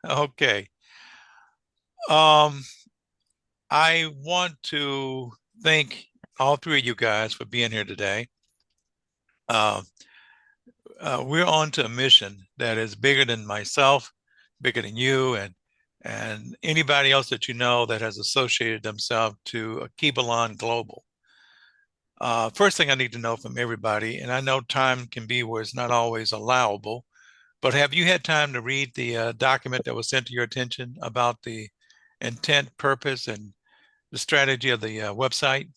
Okay. Um, I want to thank all three of you guys for being here today. Uh, we're on to a mission that is bigger than myself, bigger than you, and anybody else that you know that has associated themselves to Akibalon Global. First thing I need to know from everybody, and I know time can be where it's not always allowable, but have you had time to read the document that was sent to your attention about the intent, purpose, and the strategy of the website?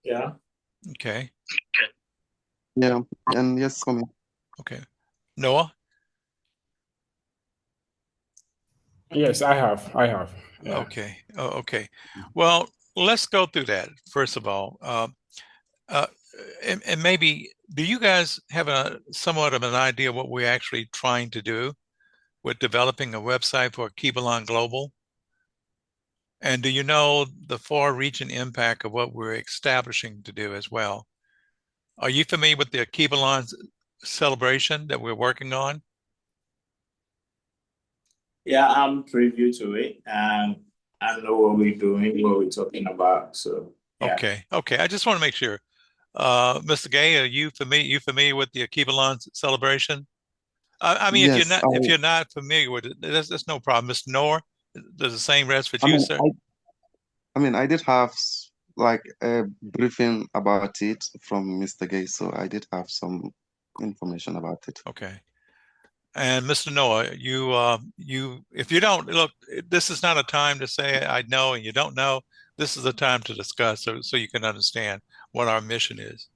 Yeah. Okay. Yeah, and yes, for me. Okay. Noah? Yes, I have. I have. Yeah. Okay. Oh, okay. Well, let's go through that first of all. Uh, and maybe, do you guys have a somewhat of an idea what we're actually trying to do with developing a website for Kibalon Global? And do you know the far-reaching impact of what we're establishing to do as well? Are you familiar with the Kibalon celebration that we're working on? Yeah, I'm preview to it, and I know what we're doing, what we're talking about. So yeah. Okay. Okay. I just want to make sure. Mr. Gay, are you familiar with the Kibalon celebration? I mean, Yes, if you're not familiar with it, that's no problem. Mr. Noor, does the same rest with I you, mean, sir? I did have like a briefing about it from Mr. Gay, so I did have some information about it. Okay. And Mr. Noah, if you don't look, this is not a time to say I know and you don't know. This is a time to discuss so you can understand what our mission is.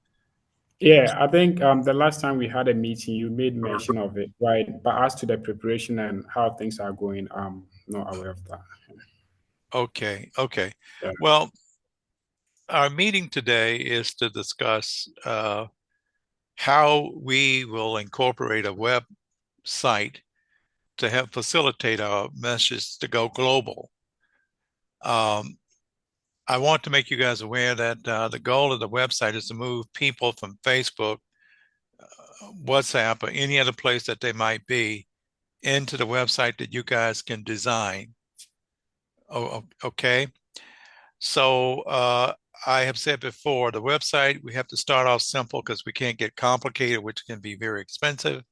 Yeah, I think the last time we had a meeting, you made mention of it, right? But as to the preparation and how things are going, I'm not aware of that. Okay. Okay. Yeah. Well, our meeting today is to discuss how we will incorporate a website to help facilitate our message to go global. I want to make you guys aware that the goal of the website is to move people from Facebook, WhatsApp, or any other place that they might be into the website that you guys can design. Oh, okay. So I have said before, the website, we have to start off simple because we can't get complicated, which can be very expensive.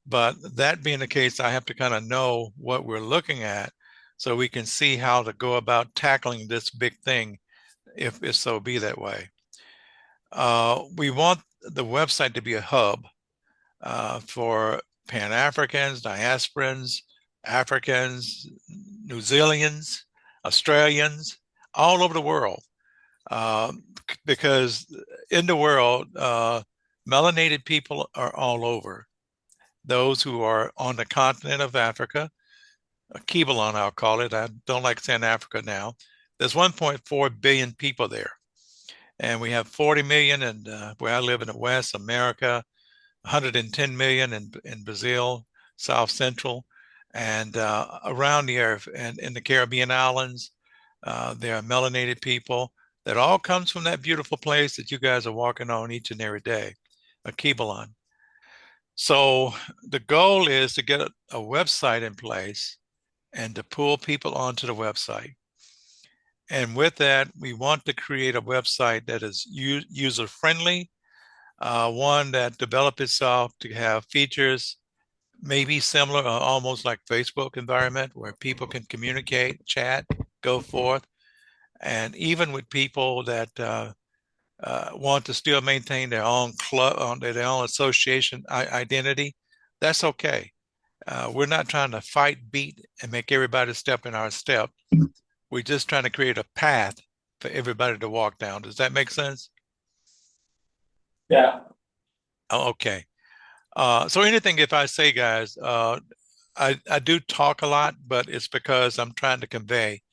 But that being the case, I have to kind of know what we're looking at so we can see how to go about tackling this big thing, if so be that way. We want the website to be a hub for Pan-Africans, diasporans, Africans, New Zealanders, Australians, all over the world. Uh, because in the world, melanated people are all over. Those who are on the continent of Africa, Kibalon, I'll call it. I don't like saying Africa now. There's 1.4 billion people there. And we have 40 million in where I live in the West, America, 110 million in Brazil, South Central, and around the earth and in the Caribbean islands. There are melanated people that all comes from that beautiful place that you guys are walking on each and every day, a Kibalon. So the goal is to get a website in place and to pull people onto the website. And with that, we want to create a website that is user friendly, one that develop itself to have features maybe similar or almost like Facebook environment where people can communicate, chat, go forth. And even with people that want to still maintain their own club, their own association identity, that's okay. We're not trying to fight, beat, and make everybody step in our step. We're just trying to create a path for everybody to walk down. Does that make sense? Yeah. Oh, okay. So anything if I say, guys, I do talk a lot, but it's because I'm trying to convey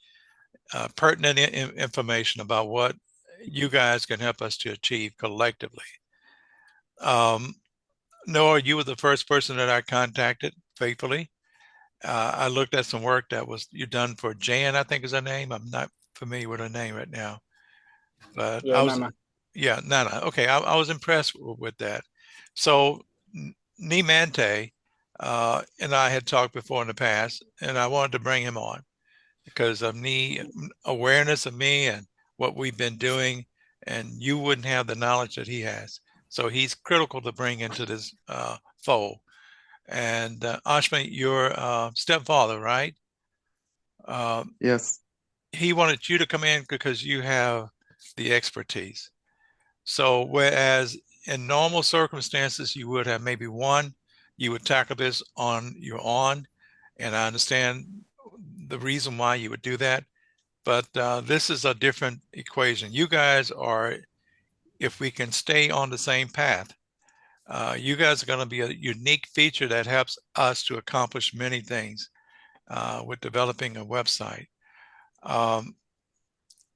pertinent information about what you guys can help us to achieve collectively. Um, Noah, you were the first person that I contacted faithfully. I looked at some work that was you done for Jan, I think is her name. I'm not familiar with her name right now, but Yeah, I was, Nana. yeah, Nana. Okay, I was impressed with that. So Nimante and I had talked before in the past, and I wanted to bring him on because of awareness of me and what we've been doing, and you wouldn't have the knowledge that he has. So he's critical to bring into this fold. And Ashmi, your stepfather, right? Yes. He wanted you to come in because you have the expertise. So whereas in normal circumstances, you would have maybe one, you would tackle this on your own. And I understand the reason why you would do that. But this is a different equation. You guys are, if we can stay on the same path, you guys are going to be a unique feature that helps us to accomplish many things with developing a website.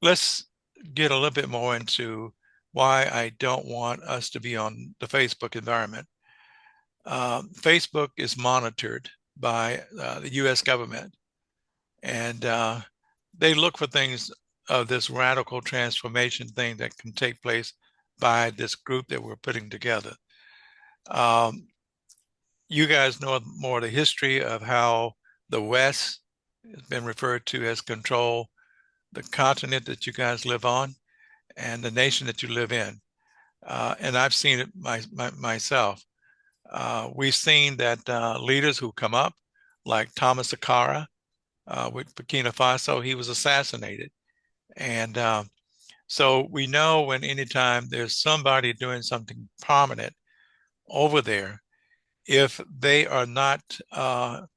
Let's get a little bit more into why I don't want us to be on the Facebook environment. Facebook is monitored by the US government, and they look for things of this radical transformation thing that can take place by this group that we're putting together. You guys know more of the history of how the West has been referred to as control the continent that you guys live on and the nation that you live in. And I've seen it myself. We've seen that leaders who come up, like Thomas Sankara with Burkina Faso, he was assassinated. And so we know when anytime there's somebody doing something prominent over there, if they are not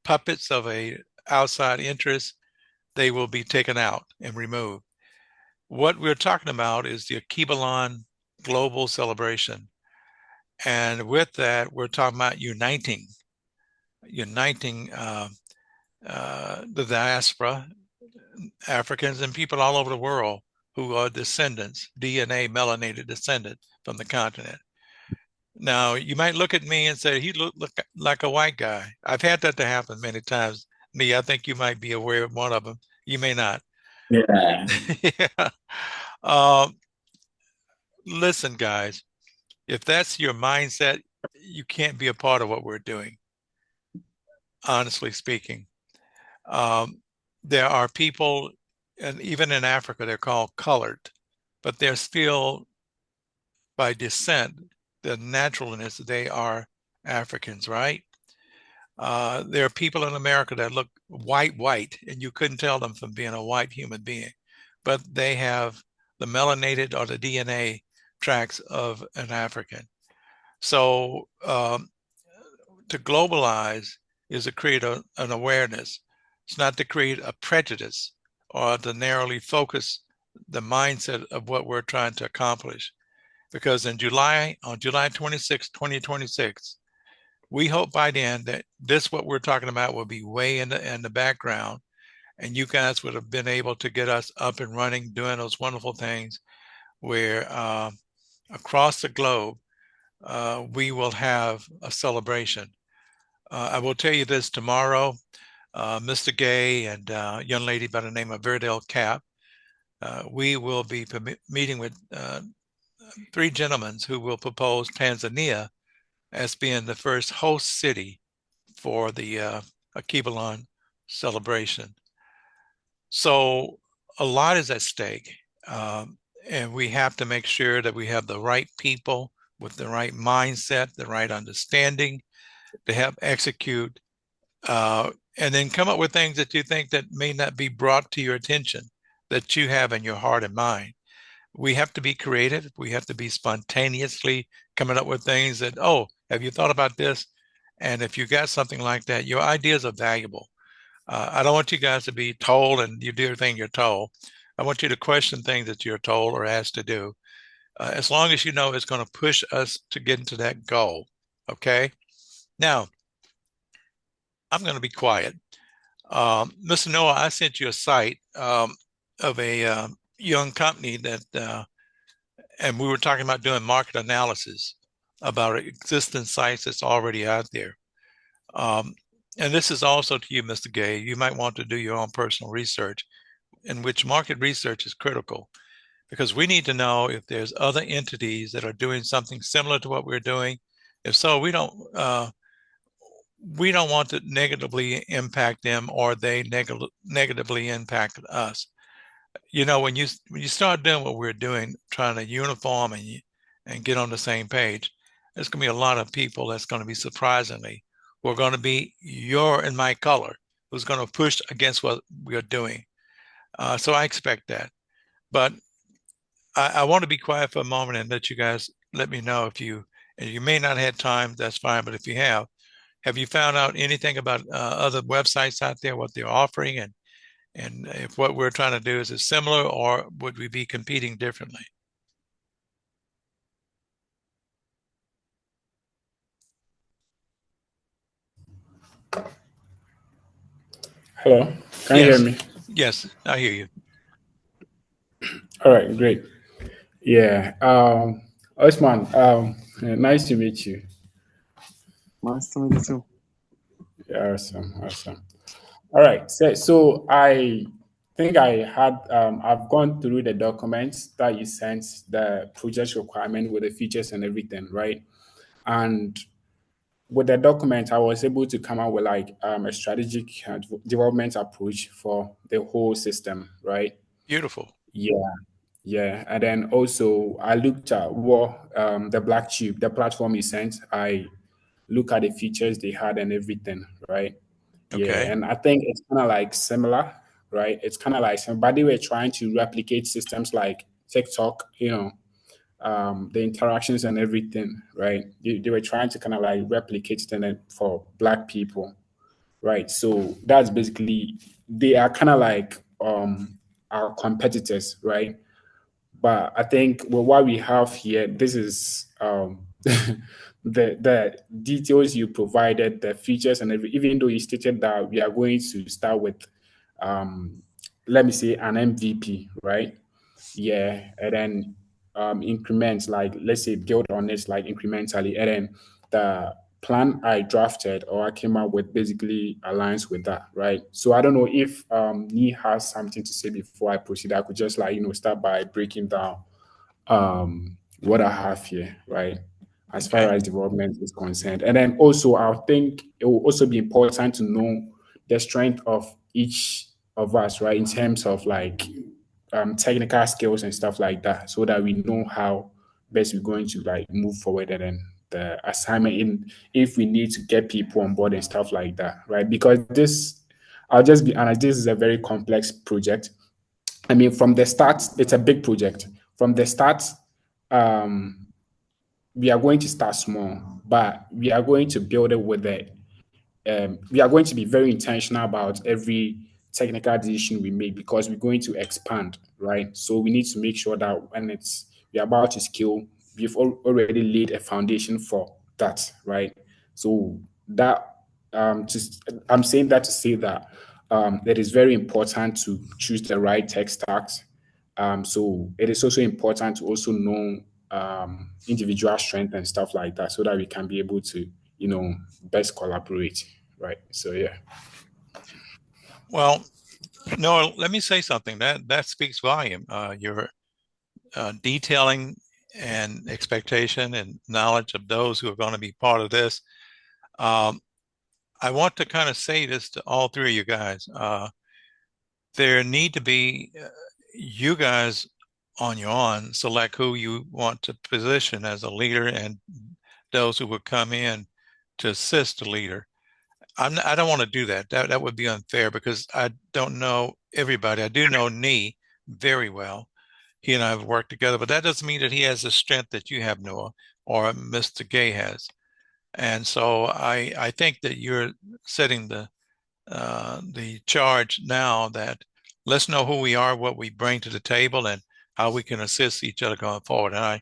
puppets of a outside interest, they will be taken out and removed. What we're talking about is the Akibalan global celebration. And with that, we're talking about uniting the diaspora, Africans and people all over the world who are descendants, DNA melanated descendant from the continent. Now, you might look at me and say, he look like a white guy. I've had that to happen many times. Me, I think you might be aware of one of them. You may not. Yeah. Yeah. Listen, guys, if that's your mindset, you can't be a part of what we're doing, honestly speaking. There are people, and even in Africa, they're called colored, but they're still, by descent, the naturalness, they are Africans, right? There are people in America that look white, and you couldn't tell them from being a white human being, but they have the melanated or the DNA tracks of an African. So to globalize is to create an awareness. It's not to create a prejudice or to narrowly focus the mindset of what we're trying to accomplish. Because on July 26, 2026, we hope by then that this, what we're talking about, will be way in the background, and you guys would have been able to get us up and running, doing those wonderful things where across the globe, we will have a celebration. I will tell you this tomorrow, Mr. Gay and a young lady by the name of Verdell Cap, we will be meeting with 3 gentlemen who will propose Tanzania as being the first host city for the Akibalan celebration. So a lot is at stake, and we have to make sure that we have the right people with the right mindset, the right understanding to help execute, and then come up with things that you think that may not be brought to your attention that you have in your heart and mind. We have to be creative. We have to be spontaneously coming up with things that, oh, have you thought about this? And if you got something like that, your ideas are valuable. I don't want you guys to be told and you do everything you're told. I want you to question things that you're told or asked to do, as long as you know it's going to push us to get into that goal. Okay. Now, I'm going to be quiet. Mr. Noah, I sent you a site of a young company that, and we were talking about doing market analysis about existing sites that's already out there. And this is also to you, Mr. Gay. You might want to do your own personal research, in which market research is critical, because we need to know if there's other entities that are doing something similar to what we're doing, If so, we don't want to negatively impact them or they negatively impact us. You know, when you start doing what we're doing, trying to uniform and get on the same page, there's going to be a lot of people that's going to be surprisingly who are going to be your and my color, who's going to push against what we are doing. So I expect that. But I want to be quiet for a moment and let you guys let me know if you may not have time, that's fine. But if you have you found out anything about other websites out there, what they're offering, and if what we're trying to do is similar, or would we be competing differently? Hello, can you hear Yes, me? yes, I hear you. All right, great. Yeah, Osman, nice to meet you. Nice to meet you too. Yeah, awesome, awesome. All right, so I think I've gone through the documents that you sent, the project requirement with the features and everything, right? And with the document, I was able to come up with like a strategic development approach for the whole system, right? Beautiful. Yeah, yeah. And then also I looked at what the Black Tube, the platform you sent. I look at the features they had and everything, right? Yeah, Okay. and I think it's kind of like similar, right? It's kind of like similar, but they were trying to replicate systems like TikTok, the interactions and everything, right? They were trying to kind of like replicate it and then for Black people, right? So that's basically they are kind of like our competitors, right? But I think what we have here, this is the details you provided, the features and even though you stated that we are going to start with um, let me say an MVP, right? Yeah, and then increments like let's say build on this like incrementally, and then the plan I drafted or I came up with basically aligns with that, right? So I don't know if Ni has something to say before I proceed. I could just like start by breaking down what I have here, right? As far Okay. as development is concerned. And then also I think it will also be important to know the strength of each of us, right? In terms of like technical skills and stuff like that, so that we know how best we're going to like move forward and then the assignment in if we need to get people on board and stuff like that, right? Because this I'll just be honest, this is a very complex project. I mean, from the start, it's a big project. From the start, um, we are going to start small, but we are going to build it with the we are going to be very intentional about every technical decision we make because we're going to expand, right? So we need to make sure that when we're about to scale, we've already laid a foundation for that, right? So that just I'm saying that to say that it is very important to choose the right tech stacks. So it is also important to also know individual strength and stuff like that, so that we can be able to, best collaborate. Right. So yeah. Well, no, let me say something that speaks volume. Your detailing and expectation and knowledge of those who are going to be part of this. Um, I want to kind of say this to all three of you guys. There need to be you guys on your own select who you want to position as a leader and those who will come in to assist the leader. I don't want to do that. That would be unfair because I don't know everybody. I do know Nee very well. He and I have worked together, but that doesn't mean that he has the strength that you have, Noah, or Mr. Gay has. And so I think that you're setting the charge now that let's know who we are, what we bring to the table, and how we can assist each other going forward. And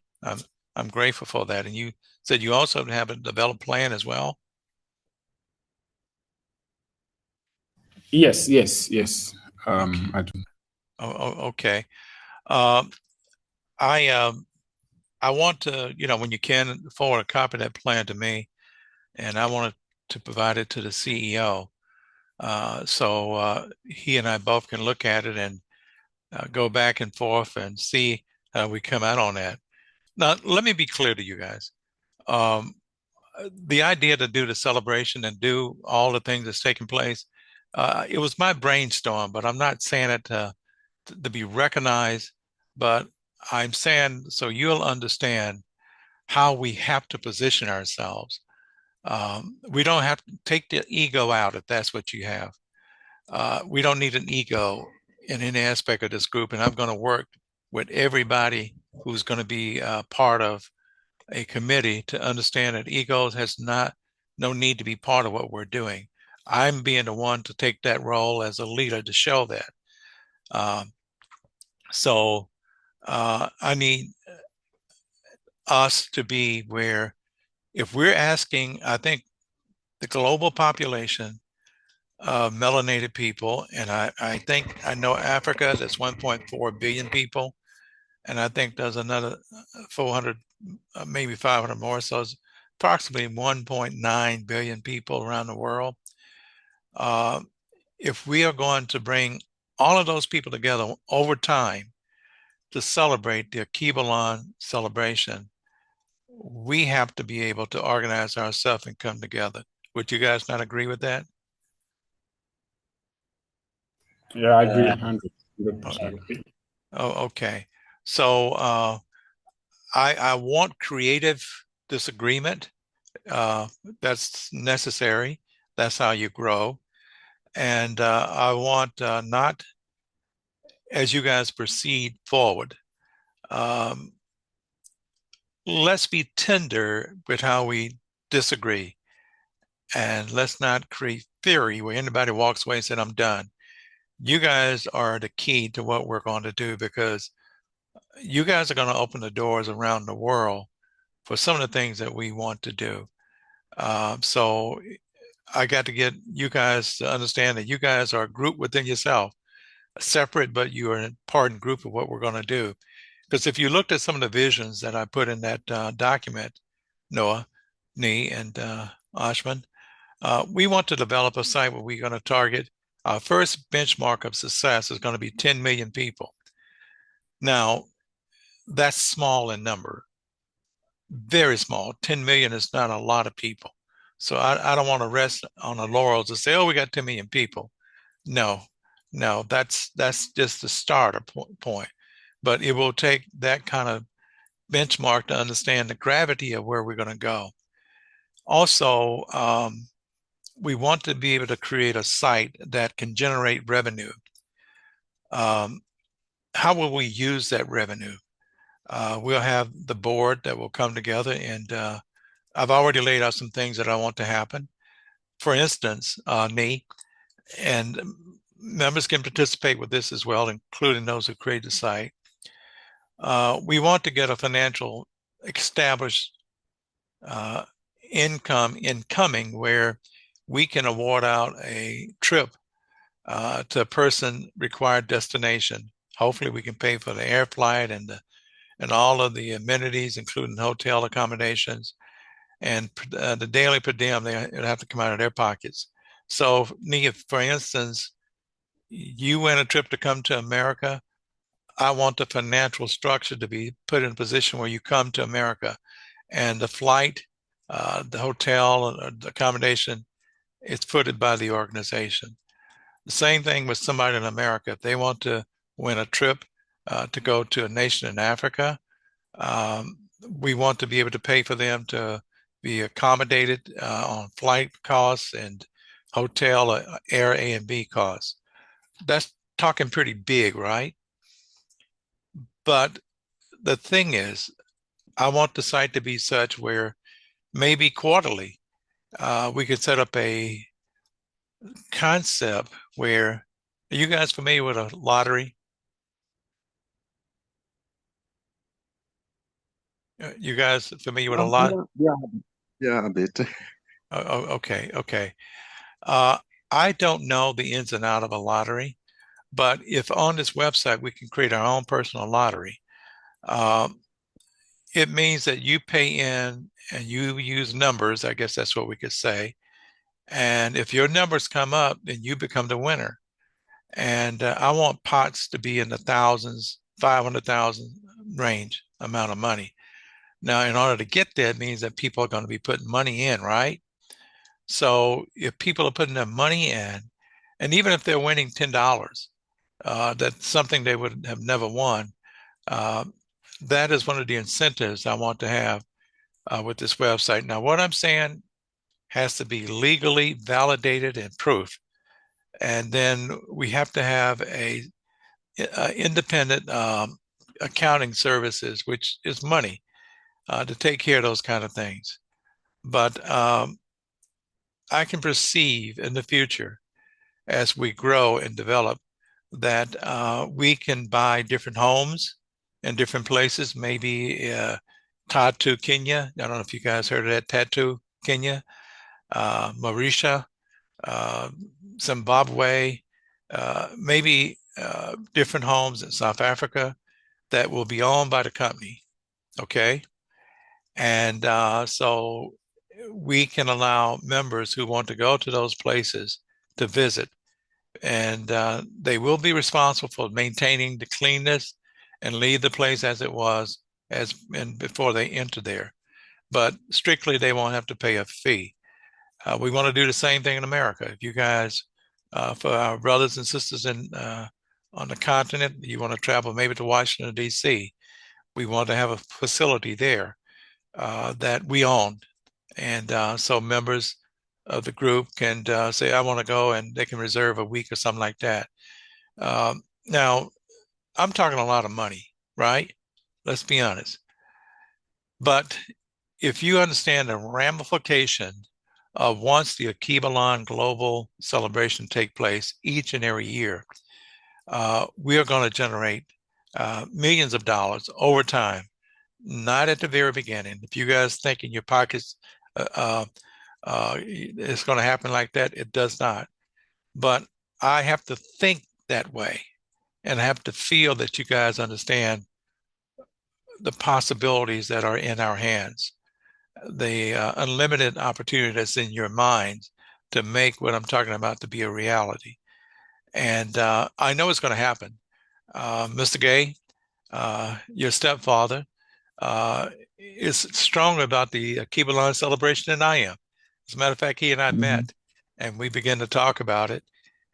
I'm grateful for that. And you said you also have a developed plan as well. Yes, yes, yes. Okay. I do. Okay. Um, I I want to, when you can forward a copy of that plan to me, and I want to provide it to the CEO. So he and I both can look at it and go back and forth and see how we come out on that. Now, let me be clear to you guys. Um, the idea to do the celebration and do all the things that's taking place, it was my brainstorm, but I'm not saying it to be recognized, but I'm saying so you'll understand how we have to position ourselves. We don't have to take the ego out if that's what you have. We don't need an ego in any aspect of this group, and I'm going to work with everybody who's going to be part of a committee to understand that egos has no need to be part of what we're doing. I'm being the one to take that role as a leader to show that. So I need us to be where if we're asking, I think the global population of melanated people, and I think I know Africa, that's 1.4 billion people, and I think there's another 400, maybe 500 more, so it's approximately 1.9 billion people around the world. If we are going to bring all of those people together over time to celebrate the Akibalon celebration, we have to be able to organize ourselves and come together. Would you guys not agree with that? Yeah, I agree 100%. Oh, okay. So I want creative disagreement. That's necessary. That's how you grow. And I want not, as you guys proceed forward, let's be tender with how we disagree. And let's not create theory where anybody walks away and said, I'm done. You guys are the key to what we're going to do, because you guys are going to open the doors around the world for some of the things that we want to do. So I got to get you guys to understand that you guys are a group within yourself, separate, but you are an important group of what we're going to do. Because if you looked at some of the visions that I put in that document, Noah, Nee, and Ashman, we want to develop a site where we're going to target our first benchmark of success is going to be 10 million people. Now, that's small in number, very small. 10 million is not a lot of people. So I don't want to rest on the laurels and say, oh, we got 10 million people. No, that's just the starter point. But it will take that kind of benchmark to understand the gravity of where we're going to go. Also, we want to be able to create a site that can generate revenue. How will we use that revenue? We'll have the board that will come together, and I've already laid out some things that I want to happen. For instance, me and members can participate with this as well, including those who create the site. We want to get a financial established income incoming where we can award out a trip to a person required destination. Hopefully we can pay for the air flight and all of the amenities, including hotel accommodations, and the daily per diem, they have to come out of their pockets. So, if, for instance, you win a trip to come to America, I want the financial structure to be put in a position where you come to America, and the flight, the hotel, the accommodation is footed by the organization. The same thing with somebody in America. If they want to win a trip to go to a nation in Africa, we want to be able to pay for them to be accommodated on flight costs and hotel, air, A and B costs. That's talking pretty big, right? But the thing is, I want the site to be such where maybe quarterly we could set up a concept where, are you guys familiar with a lottery? You guys familiar with a lot? Yeah, a bit. Okay. I don't know the ins and out of a lottery, but if on this website we can create our own personal lottery, it means that you pay in and you use numbers. I guess that's what we could say. And if your numbers come up, then you become the winner. And I want pots to be in the thousands, 500,000 range amount of money. Now, in order to get there, it means that people are going to be putting money in, right? So if people are putting their money in, and even if they're winning $10, that's something they would have never won. That is one of the incentives I want to have with this website. Now, what I'm saying has to be legally validated and proof. And then we have to have a independent accounting services, which is money, to take care of those kind of things. But I can perceive in the future, as we grow and develop, that we can buy different homes in different places, maybe Tatu, Kenya. I don't know if you guys heard of that, Tatu, Kenya, Mauritius, Zimbabwe, maybe different homes in South Africa that will be owned by the company. Okay. And so we can allow members who want to go to those places to visit. And they will be responsible for maintaining the cleanness and leave the place as it was before they enter there. But strictly, they won't have to pay a fee. We want to do the same thing in America. If you guys, for our brothers and sisters on the continent, you want to travel maybe to Washington, D.C., we want to have a facility there that we own. And so members of the group can say, I want to go, and they can reserve a week or something like that. Now, I'm talking a lot of money, right? Let's be honest. But if you understand the ramification of once the Akibalan Global Celebration take place each and every year, we are going to generate millions of dollars over time, not at the very beginning. If you guys think in your pockets it's going to happen like that, it does not. But I have to think that way, and I have to feel that you guys understand the possibilities that are in our hands, the unlimited opportunity that's in your mind to make what I'm talking about to be a reality. And I know it's going to happen. Mr. Gay, your stepfather, is stronger about the Kibalan celebration than I am. As a matter of fact, he and I met, and we began to talk about it.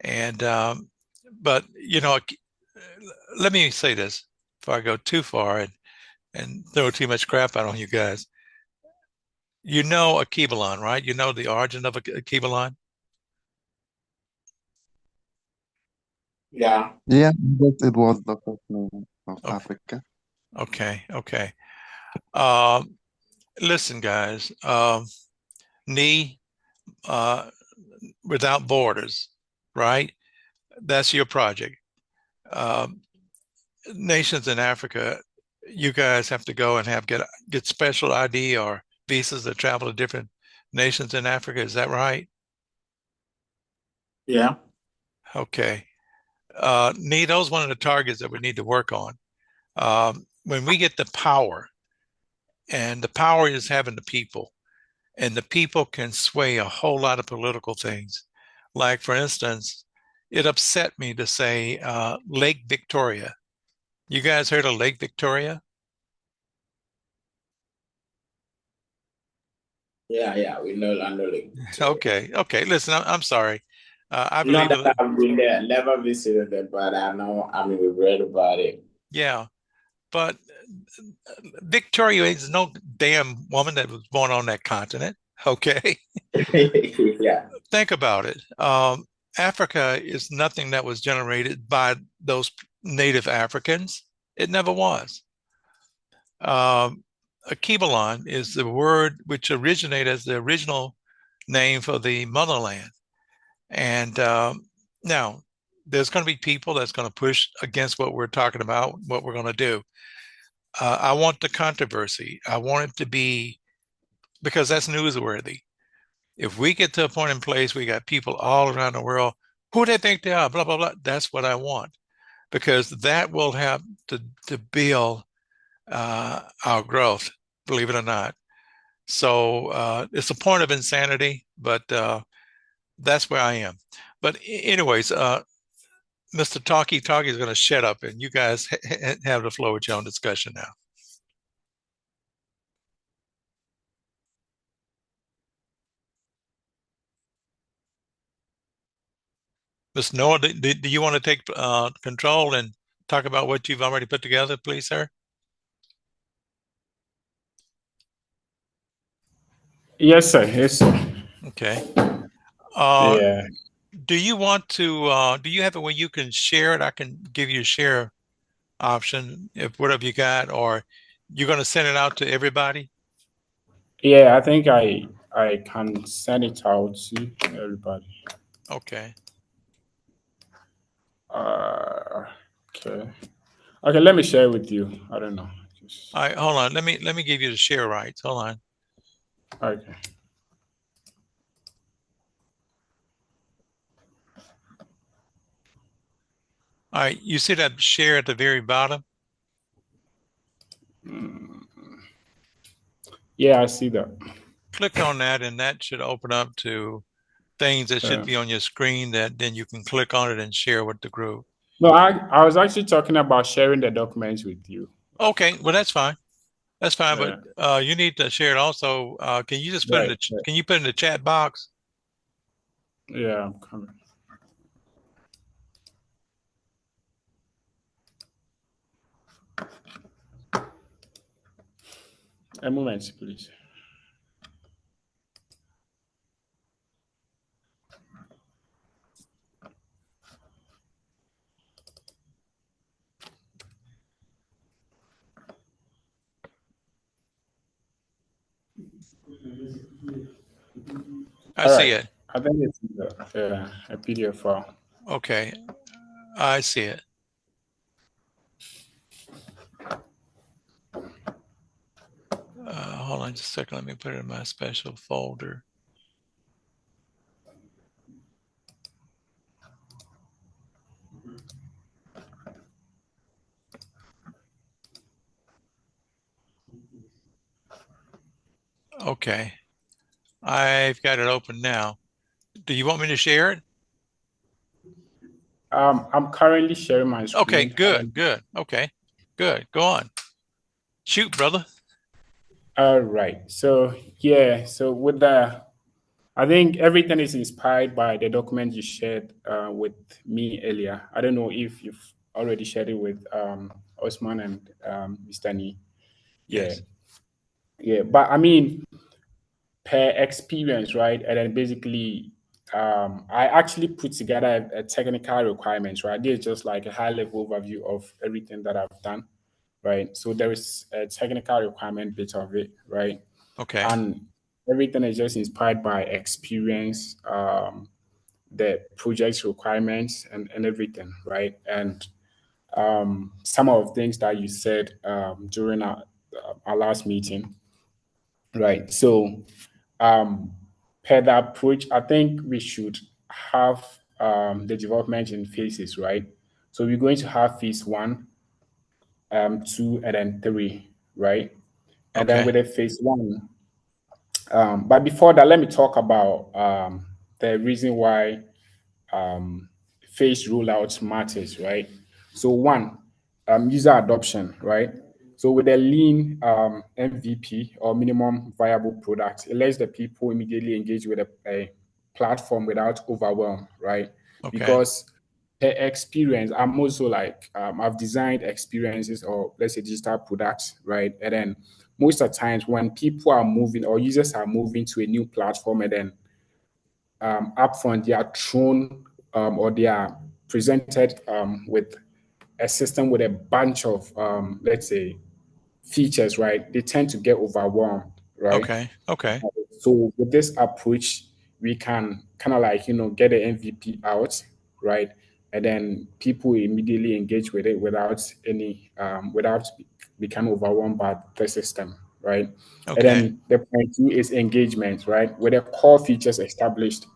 And but let me say this before I go too far and throw too much crap out on you guys. You know Akibalan, right? You know the origin of Akibalan? Yeah. Yeah, it was the first name of Africa. Okay. Listen, guys, NE, Without Borders, right? That's your project. Nations in Africa, you guys have to go and get special ID or visas to travel to different nations in Africa. Is that right? Yeah. Okay. Those one of the targets that we need to work on. When we get the power, and the power is having the people, and the people can sway a whole lot of political things. Like, for instance, it upset me to say Lake Victoria. You guys heard of Lake Victoria? Yeah, we know Land Lake. Okay. Listen, I'm sorry. I Not believe that I've been there, never visited it, but I know, we've read about it. Yeah, but Victoria is no damn woman that was born on that continent. Okay. Yeah. Think about it. Africa is nothing that was generated by those native Africans. It never was. Akibalan is the word which originated as the original name for the motherland. And now there's going to be people that's going to push against what we're talking about, what we're going to do. I want the controversy. I want it to be, because that's newsworthy. If we get to a point in place, we got people all around the world, who they think they are, blah, blah, blah. That's what I want, because that will have to build our growth, believe it or not. So it's a point of insanity, but that's where I am. But anyways, Mr. Talkie is going to shut up, and you guys have the floor with your own discussion now. Ms. Noah, do you want to take control and talk about what you've already put together, please, sir? Yes, sir. Yes, sir. Okay. Yeah. Do you want to, do you have it where you can share it? I can give you a share option if whatever you got, or you're going to send it out to everybody? Yeah, I think I can send it out to everybody. Okay. Uh, okay. Okay, let me share with you. I don't know. Just, All right, hold on. Let me give you the share rights. Hold on. okay. All right, you see that share at the very bottom? Yeah, I see that. Click on that, and that should open up to things that should be on your screen that then you can click on it and share with the group. No, I was actually talking about sharing the documents with you. Okay, well that's fine. That's fine, Yeah. but you need to share it also. Can you just put Right, it right. can you put it in the chat box? Yeah, I'm coming. A moment, please. I All see right. it. I think it's a PDF file. Okay, I see it. Hold on just a second. Let me put it in my special folder. Okay, I've got it open now. Do you want me to share it? I'm currently sharing my Okay, screen. good. Okay, good. Go on. Shoot, brother. All right. So yeah. So with the, I think everything is inspired by the document you shared with me earlier. I don't know if you've already shared it with Osman and Mr. Nee. Yeah. Yes. Yeah. But I mean, per experience, right? And then basically, I actually put together a technical requirements, right? This is just like a high level overview of everything that I've done, right? So there is a technical requirement bit of it, right? Okay. And everything is just inspired by experience, the project's requirements, and everything, right? And some of the things that you said during our last meeting, right? So per the approach, I think we should have the development in phases, right? So we're going to have phase one, two, and then three, right? And then Okay. with the phase one, but before that, let me talk about the reason why phase rollout matters, right? So one, user adoption, right? So with a lean MVP or minimum viable product, it lets the people immediately engage with a platform without overwhelm, right? Okay. Because the experience, I'm also like, I've designed experiences or let's say digital products, right? And then most of the times when people are moving or users are moving to a new platform and then upfront, they are thrown or they are presented with a system with a bunch of, let's say, features, right? They tend to get overwhelmed, right? Okay. Okay. So with this approach, we can kind of like, get the MVP out, right? And then people immediately engage with it without without becoming overwhelmed by the system, right? And Okay. then the point two is engagement, right? With the core features established,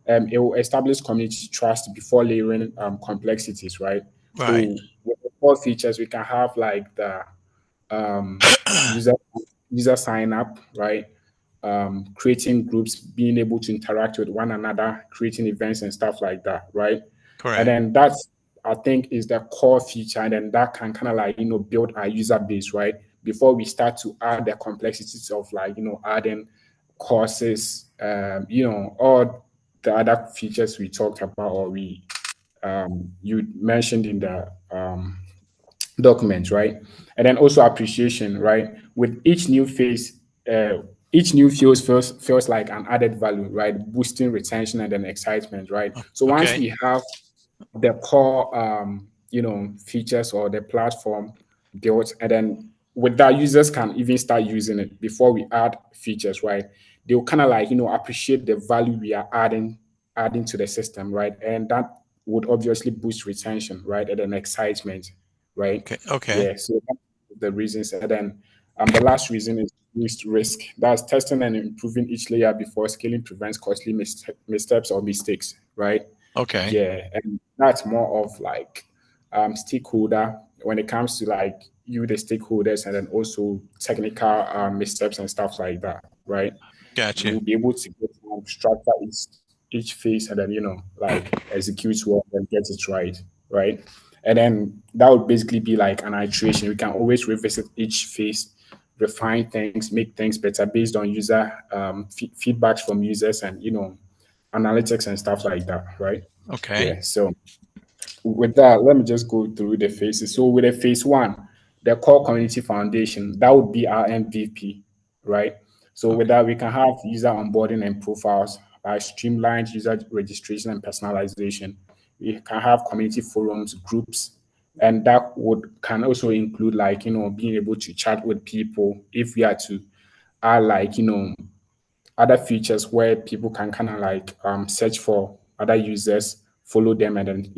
it will establish community trust before layering complexities, right? Right. So with the core features, we can have like the user user sign up, right? Creating groups, being able to interact with one another, creating events and stuff like that, right? And Correct. then that's, I think, is the core feature, and then that can kind of like build our user base, right? Before we start to add the complexities of like adding courses, all the other features we talked about or we you mentioned in the document, right? And then also appreciation, right? With each new feels like an added value, right? Boosting retention and then excitement, right? So once Okay. we have the core features or the platform built, and then with that, users can even start using it before we add features, right? They'll kind of like appreciate the value we are adding to the system, right? And that would obviously boost retention, right? And then excitement, right? Okay. Okay. Yeah, so that's the reasons. And then the last reason is reduced risk. That's testing and improving each layer before scaling prevents costly missteps or mistakes, right? Okay. Yeah, and that's more of like stakeholder when it comes to like the stakeholders, and then also technical missteps and stuff like that, right? Gotcha. We'll be able to get structure each phase, and then like execute well and get it right, right? And then that would basically be like an iteration. We can always revisit each phase, refine things, make things better based on user feedbacks from users, and analytics and stuff like that, right? Okay. Yeah. So with that, let me just go through the phases. So with the phase one, the core community foundation, that would be our MVP, right? So with Okay. that, we can have user onboarding and profiles, streamlined user registration and personalization. We can have community forums, groups, and that would can also include like being able to chat with people if we are to add like other features where people can kind of like search for other users, follow them, and then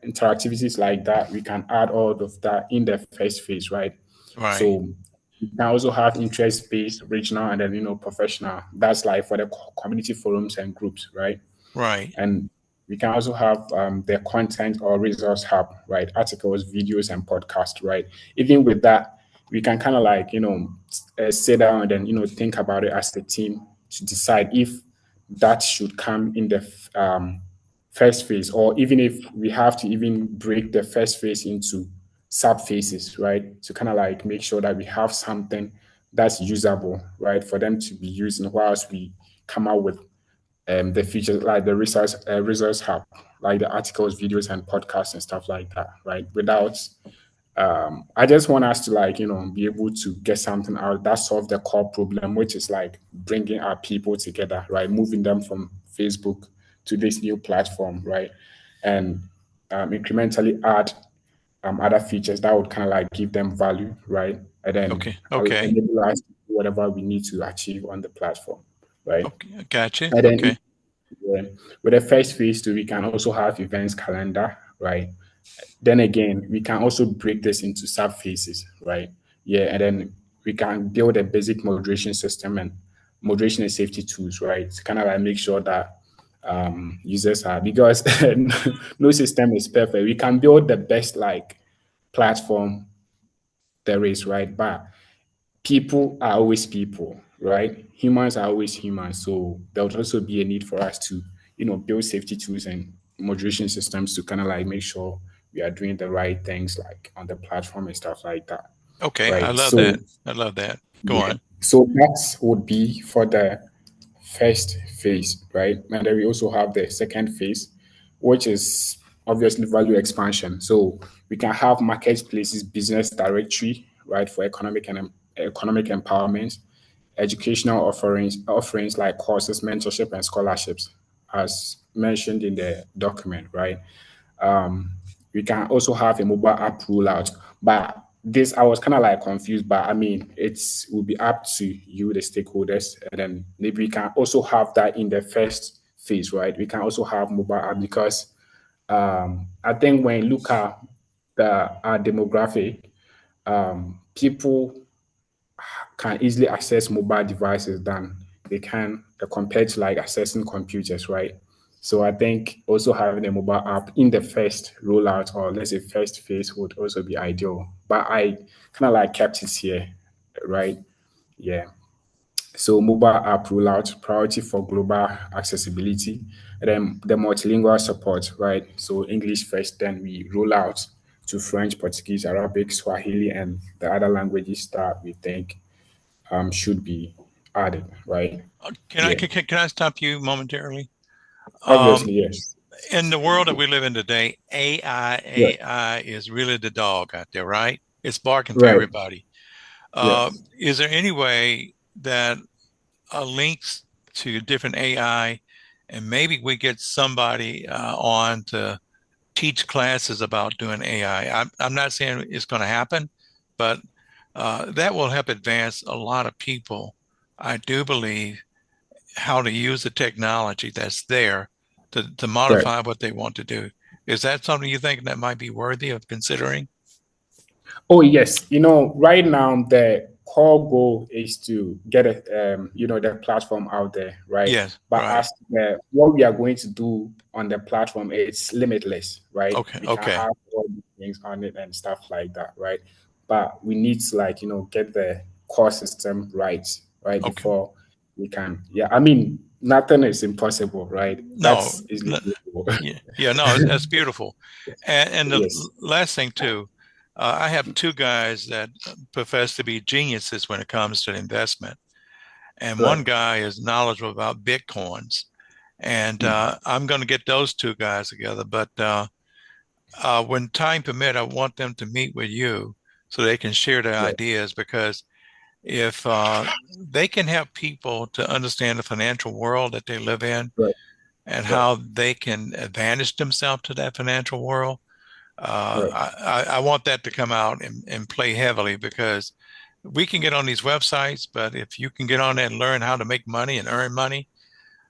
interactivities like that. We can add all of that in the first phase, right? Right. So you can also have interest-based, regional, and then professional. That's like for the community forums and groups, right? Right. And we can also have the content or resource hub, right? Articles, videos, and podcasts, right? Even with that, we can kind of like, sit down and then, think about it as a team to decide if that should come in the first phase, or even if we have to even break the first phase into sub phases, right? To kind of like make sure that we have something that's usable, right? For them to be using whilst we come out with the features like the resource hub, like the articles, videos, and podcasts and stuff like that, right? Without, I just want us to like be able to get something out that solve the core problem, which is like bringing our people together, right? Moving them from Facebook to this new platform, right? And incrementally add other features that would kind of like give them value, right? And then Okay. Okay. enable us to do whatever we need to achieve on the platform, right? Okay. Gotcha. And then Okay. yeah. With the first phase two, we can also have events calendar, right? Then again, we can also break this into sub phases, right? Yeah, and then we can build a basic moderation system and moderation and safety tools, right? To kind of like make sure that users are because no system is perfect. We can build the best like platform there is, right? But people are always people, right? Humans are always humans. So there would also be a need for us to, build safety tools and moderation systems to kind of like make sure we are doing the right things like on the platform and stuff like that. Okay. I Right. love So that. I love that. Go yeah. on. So that would be for the first phase, right? And then we also have the second phase, which is obviously value expansion. So we can have marketplaces, business directory, right, for economic empowerment, educational offerings like courses, mentorship, and scholarships, as mentioned in the document, right? Um, we can also have a mobile app rollout, but this I was kind of like confused, but I mean it's will be up to you, the stakeholders, and then maybe we can also have that in the first phase, right? We can also have mobile app because I think when you look at the our demographic, people can easily access mobile devices than they can compared to like accessing computers, right? So I think also having a mobile app in the first rollout or let's say first phase would also be ideal. But I kind of like kept it here, right? Yeah. So mobile app rollout, priority for global accessibility, and then the multilingual support, right? So English first, then we roll out to French, Portuguese, Arabic, Swahili, and the other languages that we think should be added, right? Can I Yeah, can I stop you momentarily? Um, obviously, yes. in the world that we live in today, Right. AI is really the dog out there, right? It's barking for Right. everybody. Yes. Is there any way that links to different AI, and maybe we get somebody on to teach classes about doing AI? I'm not saying it's going to happen, but that will help advance a lot of people, I do believe, how to use the technology that's there to Right. modify what they want to do. Is that something you think that might be worthy of considering? Oh yes, right now the core goal is to get the platform out there, right? Yes, But right. as what we are going to do on the platform, it's limitless, right? Okay, We can okay. have all these things on it and stuff like that, right? But we need to get the core system right, Okay. before we can. Yeah, I mean nothing is impossible, right? No, That's easily doable. yeah, yeah, no, that's beautiful. And the Yes, last thing too, I have two guys that profess to be geniuses when it comes to investment. And one right. guy is knowledgeable about Bitcoins. And Mm, I'm going to get those two guys together. But when time permit, I want them to meet with you so they can share their right, ideas, because if they can help people to understand the financial world that they live in right, and right, how they can advantage themselves to that financial world, right, I want that to come out and play heavily, because we can get on these websites, but if you can get on there and learn how to make money and earn money,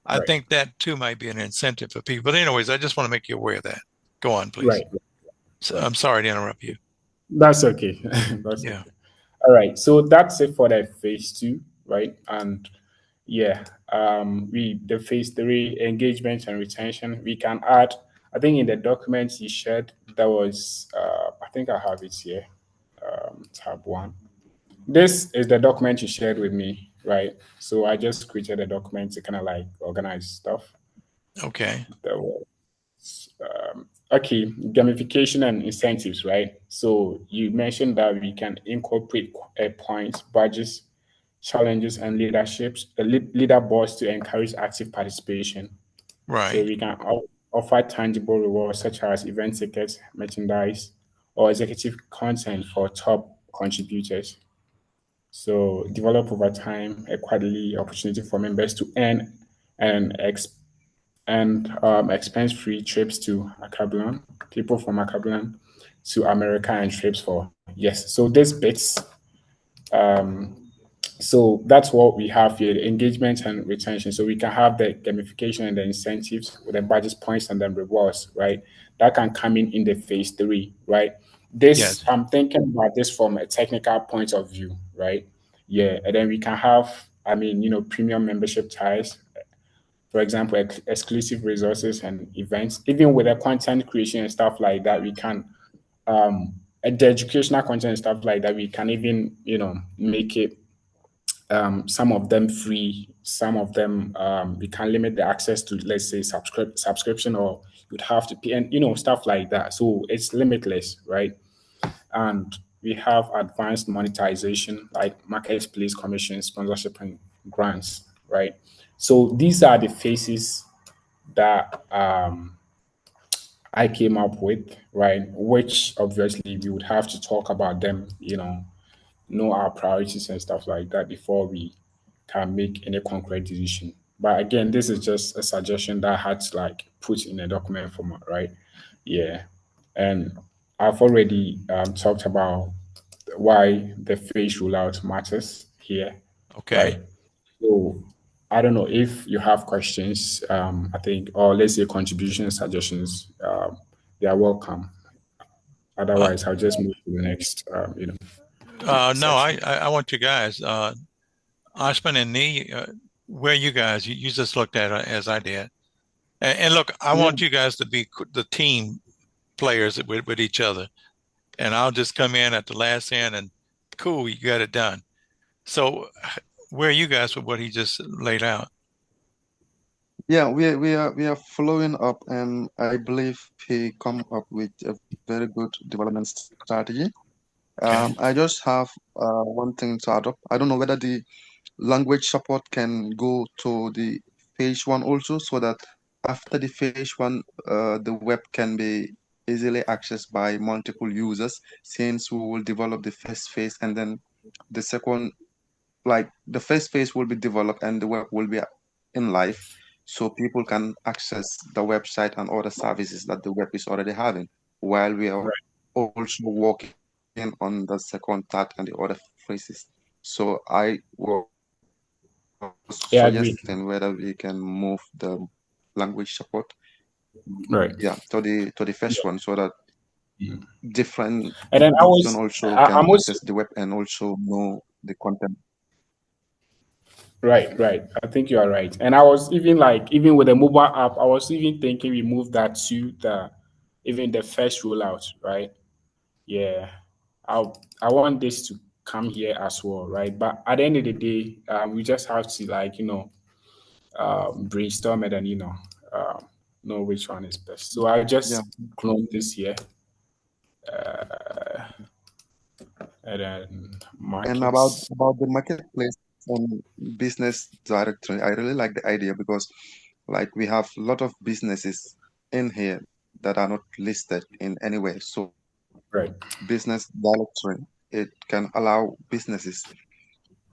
I right, think that too might be an incentive for people. But anyways, I just want to make you aware of that. Go on, please. right, So, right. I'm sorry to interrupt you. That's okay. That's Yeah. okay. All right. So that's it for the phase two, right? And yeah, we the phase three engagement and retention. We can add. I think in the documents you shared, there was. I think I have it here. Tab one. This is the document you shared with me, right? So I just created a document to kind of like organize stuff. Okay. There was okay, gamification and incentives, right? So you mentioned that we can incorporate points, badges, challenges, and leaderships, leaderboards to encourage active participation. So Right. we can offer tangible rewards such as event tickets, merchandise, or executive content for top contributors. So develop over time a quarterly opportunity for members to earn and expense-free trips to Macablan, people from Macablan to America and trips for yes. So this bits, so that's what we have here: the engagement and retention. So we can have the gamification and the incentives with the budget points and then rewards, right? That can come in the phase three, right? This Yes. I'm thinking about this from a technical point of view, right? Yeah, and then we can have, I mean, premium membership ties, for example, exclusive resources and events, even with the content creation and stuff like that, we can the educational content and stuff like that, we can even, make it some of them free, some of them we can limit the access to, let's say, subscription, or you'd have to pay, and stuff like that. So it's limitless, right? And we have advanced monetization like marketplace commission, sponsorship, and grants, right? So these are the phases that I came up with, right? Which obviously we would have to talk about them, know our priorities and stuff like that before we can make any concrete decision. But again, this is just a suggestion that I had to like put in a document format, right? Yeah. And I've already talked about why the phase rollout matters here, Okay. right? So I don't know if you have questions, I think, or let's say contributions, suggestions, they are welcome. Uh, Otherwise, I'll just move to the next, no, section. I want you guys, Ashman and Nee, where you guys, you just looked at it as I did. And look, I Yeah, want you guys to be the team players with each other. And I'll just come in at the last end and cool, you got it done. So where are you guys with what he just laid out? yeah, we are following up, and I believe he come up with a very good development strategy. Okay. I just have one thing to add up. I don't know whether the language support can go to the phase one also, so that after the phase one, the web can be easily accessed by multiple users since we will develop the first phase and then the second, like the first phase will be developed and the web will be in life so people can access the website and other services that the web is already having while we are Right. also working on the second, third, and the other phases. So I was Yeah, I agree. suggesting whether we can move the language support, Right. yeah, to the first one so that different And then person also can I'm also access the web and also know the content. right, right. I think you are right. And I was even like, even with the mobile app, I was even thinking we move that to even the first rollout, right? Yeah. I want this to come here as well, right? But at the end of the day, we just have to like, brainstorm it and, know which one is best. So I'll Yeah. just clone this here and then And markets. about the marketplace and business directory, I really like the idea because like we have a lot of businesses in here that are not listed in any way. So Right. business directory, it can allow businesses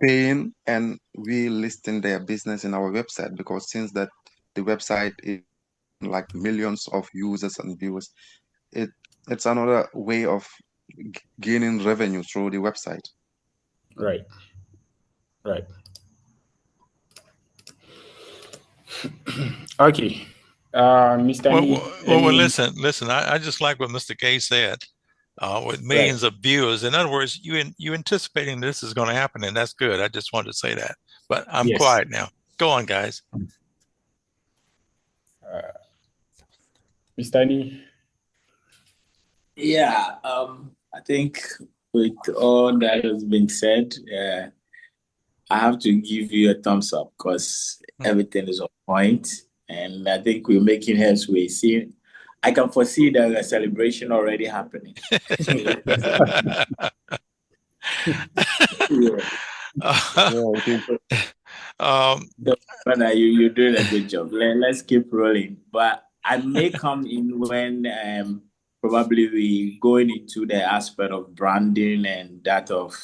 paying and we listing their business in our website because since that the website is like millions of users and viewers, it it's another way of gaining revenue through the website. Right. Right. Okay. Mr. Well, Nee, any listen. I just like what Mr. Gay said. With right. millions of viewers. In other words, you anticipating this is going to happen, and that's good. I just wanted to say that. But I'm Yes. quiet now. Go on, guys. Mr. Nee. Yeah, I think with all that has been said, I have to give you a thumbs up because everything is on point, and I think we're making headway. See, I can foresee the celebration already happening. Yeah. Yeah, it is. um, But you're doing a good job. Let's keep rolling. But I may come in when probably we going into the aspect of branding and that of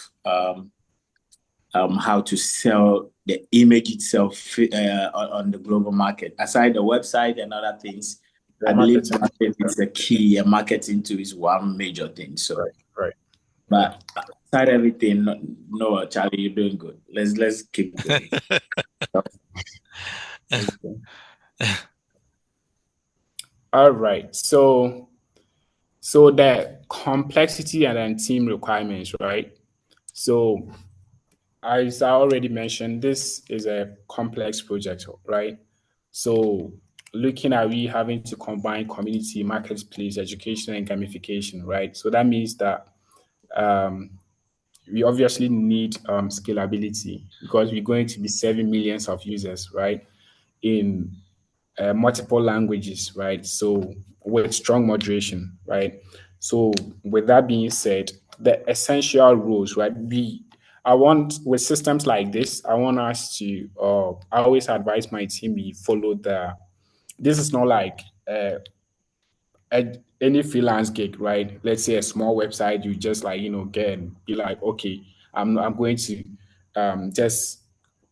how to sell the image itself on the global market. Aside the website and other things, The I believe marketing. branding is a key, and marketing too is one major thing. So, Right. Right. but aside everything, no, Charlie, you're doing good. Let's keep going. Okay. All right. So the complexity and then team requirements, right? So as I already mentioned, this is a complex project, right? So looking at we having to combine community, marketplace, education, and gamification, right? So that means that um, we obviously need scalability because we're going to be serving millions of users, right? In multiple languages, right? So with strong moderation, right? So with that being said, the essential rules, right? I want with systems like this, I want us to. I always advise my team we follow the. This is not like any freelance gig, right? Let's say a small website, you just like get and be like, okay, I'm going to just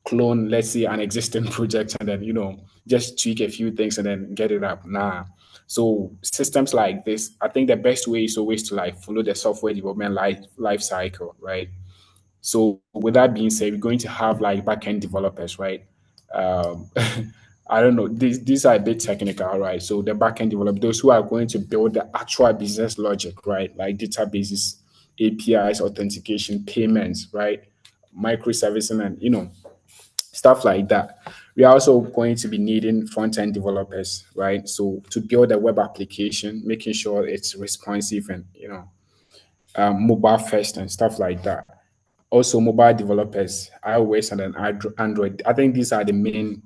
clone, let's say, an existing project and then just tweak a few things and then get it up. Nah. So systems like this, I think the best way is always to like follow the software development life cycle, right? So with that being said, we're going to have like backend developers, right? Um, I don't know. These are a bit technical, right? So the backend developers, those who are going to build the actual business logic, right? Like databases, APIs, authentication, payments, right? Microservicing, and stuff like that. We are also going to be needing front-end developers, right? So to build a web application, making sure it's responsive and mobile first and stuff like that. Also, mobile developers, iOS and then Android. I think these are the main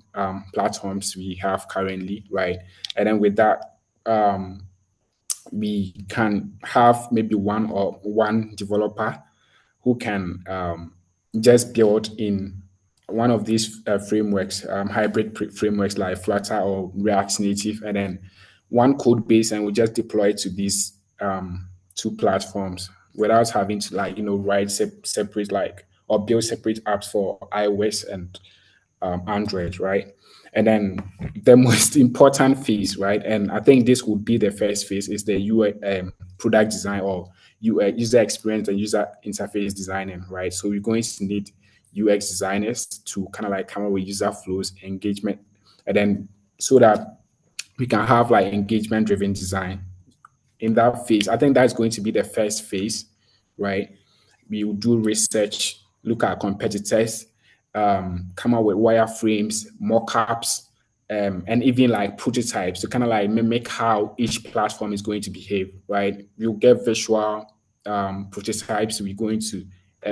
platforms we have currently, right? And then with that, we can have maybe one developer who can just build in one of these frameworks, hybrid frameworks like Flutter or React Native, and then one code base, and we just deploy it to these two platforms without having to write separate or build separate apps for iOS and Android, right? And then the most important phase, right? And I think this would be the first phase is the product design or user experience and user interface designing, right? So we're going to need UX designers to kind of come up with user flows, engagement, and then so that we can have engagement driven design in that phase. I think that's going to be the first phase, right? We will do research, look at competitors, come up with wireframes, mock-ups, and even prototypes to kind of mimic how each platform is going to behave, right? We'll get visual prototypes. We're going to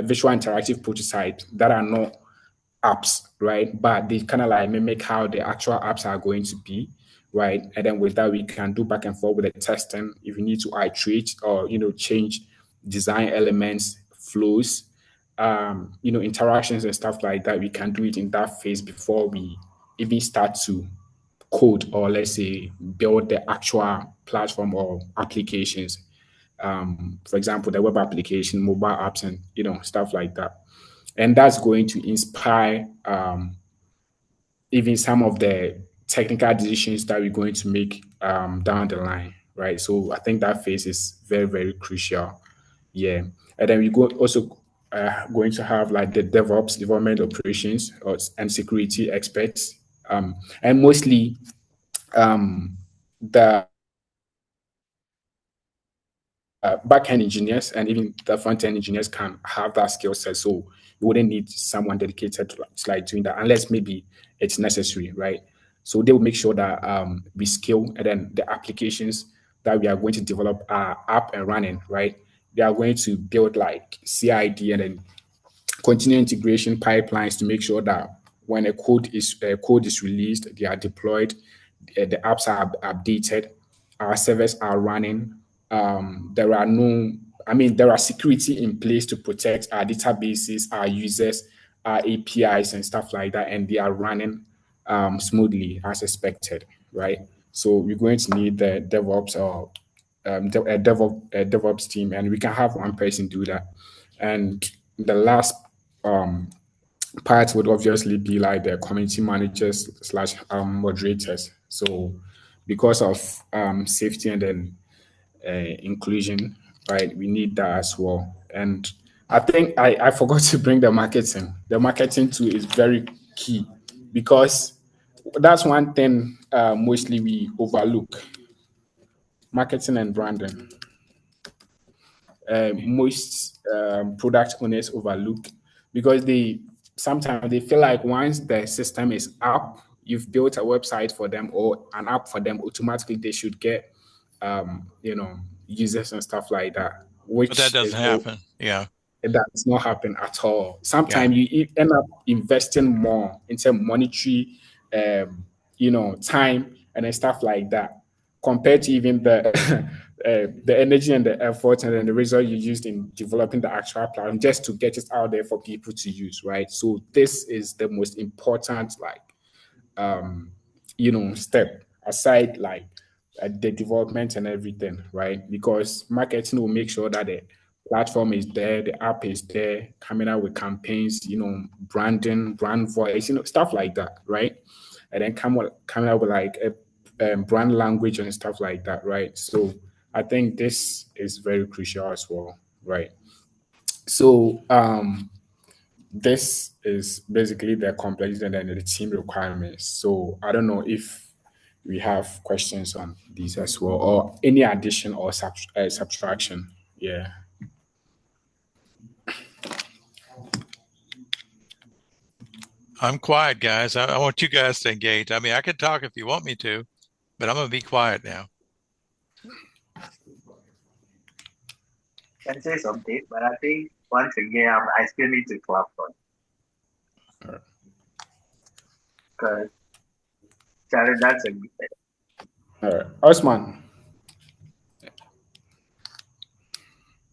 visual interactive prototypes that are not apps, right? But they kind of mimic how the actual apps are going to be, right? And then with that, we can do back and forth with the testing if we need to iterate or change design elements, flows, interactions and stuff like that. We can do it in that phase before we even start to code or let's say build the actual platform or applications. For example, the web application, mobile apps, and stuff like that. And that's going to inspire even some of the technical decisions that we're going to make down the line, right? So I think that phase is very, very crucial. Yeah. And then we go also going to have the DevOps, development operations and security experts. And mostly the back-end engineers and even the front-end engineers can have that skill set. So you wouldn't need someone dedicated to doing that unless maybe it's necessary, right? So they will make sure that we scale and then the applications that we are going to develop are up and running, right? They are going to build CID and then continue integration pipelines to make sure that when a code is released, they are deployed, the apps are updated, our servers are running. There are no, I mean, there are security in place to protect our databases, our users, our APIs, and stuff like that, and they are running smoothly as expected, right? So we're going to need the DevOps or a DevOps team, and we can have one person do that. And the last part would obviously be the community managers slash moderators. So because of safety and then inclusion, right, we need that as well. And I think I forgot to bring the marketing. The marketing too is very key because that's one thing mostly we overlook: marketing and branding. Most product owners overlook because they sometimes they feel like once the system is up, you've built a website for them or an app for them, automatically they should get users and stuff like that, But that which doesn't is happen. Yeah. it does not happen at all. Yeah. Sometimes you end up investing more into monetary, time and then stuff like that, compared to even the the energy and the effort and then the result you used in developing the actual platform just to get it out there for people to use, right? So this is the most important, step aside the development and everything, right? Because marketing will make sure that the platform is there, the app is there, coming out with campaigns, branding, brand voice, stuff like that, right? And then coming out with a brand language and stuff like that, right? So I think this is very crucial as well, right? So this is basically the complexity and then the team requirements. So I don't know if we have questions on these as well, or any addition or subtraction. Yeah. I'm quiet, guys. I want you guys to engage. I mean, I can talk if you want me to, but I'm going to be quiet now. Can say something, but I think once again, I still need to clap for it. Because, Charlie, that's a good thing. All right. Osman.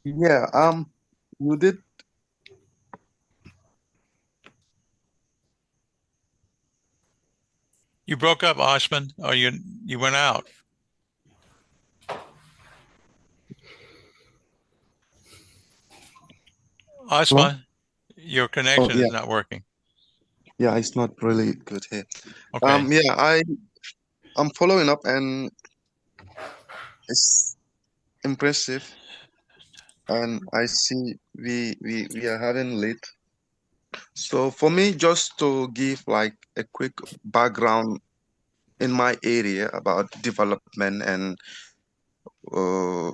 Yeah, you did You broke up, Ashman, or you went out. Hello? Ashman, your Oh, connection yeah. is not working. Yeah, it's not really good here. Okay. Yeah, I'm following up, and it's impressive. And I see we are having late. So for me, just to give like a quick background in my area about development and uh,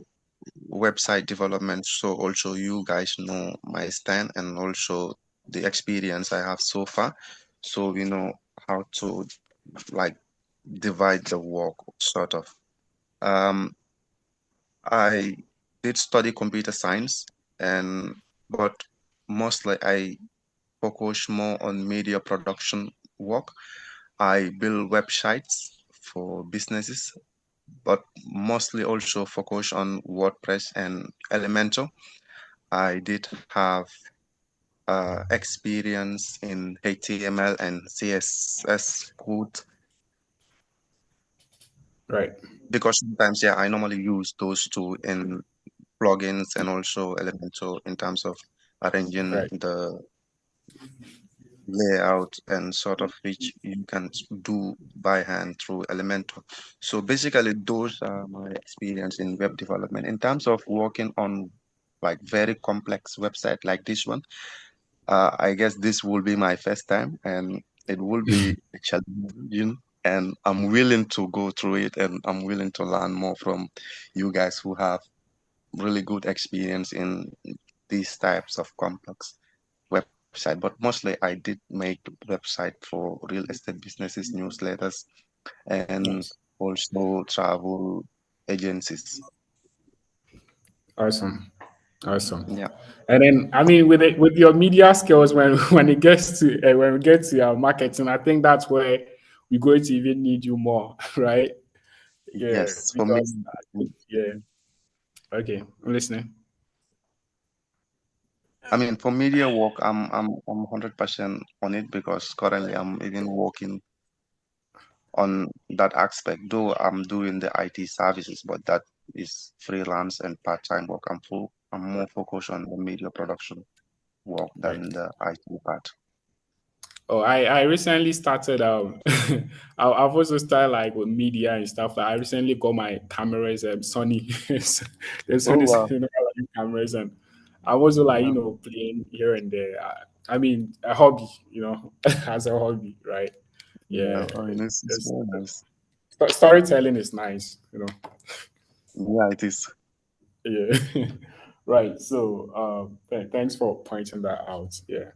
website development, so also you guys know my stand and also the experience I have so far, so we know how to like divide the work sort of. Um, I did study computer science, and but mostly I focus more on media production work. I build websites for businesses, but mostly also focus on WordPress and Elementor. I did have experience in HTML and CSS code Right. because sometimes, yeah, I normally use those two in plugins and also Elementor in terms of arranging Right. the layout and sort of which you can do by hand through Elementor. So basically, those are my experience in web development. In terms of working on like very complex website like this one, I guess this will be my first time, and it will be a challenge. And I'm willing to go through it, and I'm willing to learn more from you guys who have really good experience in these types of complex website. But mostly I did make website for real estate businesses, newsletters, and Nice. also travel agencies. Awesome. Awesome. Yeah. And then, I mean, with your media skills, when when it gets to when we get to our marketing, I think that's where we're going to even need you more, right? Yeah, Yes. For me, because yeah. Okay, I'm listening. I mean, for media work, I'm 100% on it because currently I'm even working on that aspect. Though I'm doing the IT services, but that is freelance and part-time work. I'm more focused on the media production work Right. than the IT part. Oh, I recently started I've also started like with media and stuff. Like I recently got my cameras Sony the Oh Sony wow. cameras, and I was also like Wow. playing here and there. I mean a hobby, as a hobby, right? Yeah, Yeah, I mean, it's it's, very nice. storytelling is nice. Yeah, it is. Yeah, right. So thanks for pointing that out. Yeah,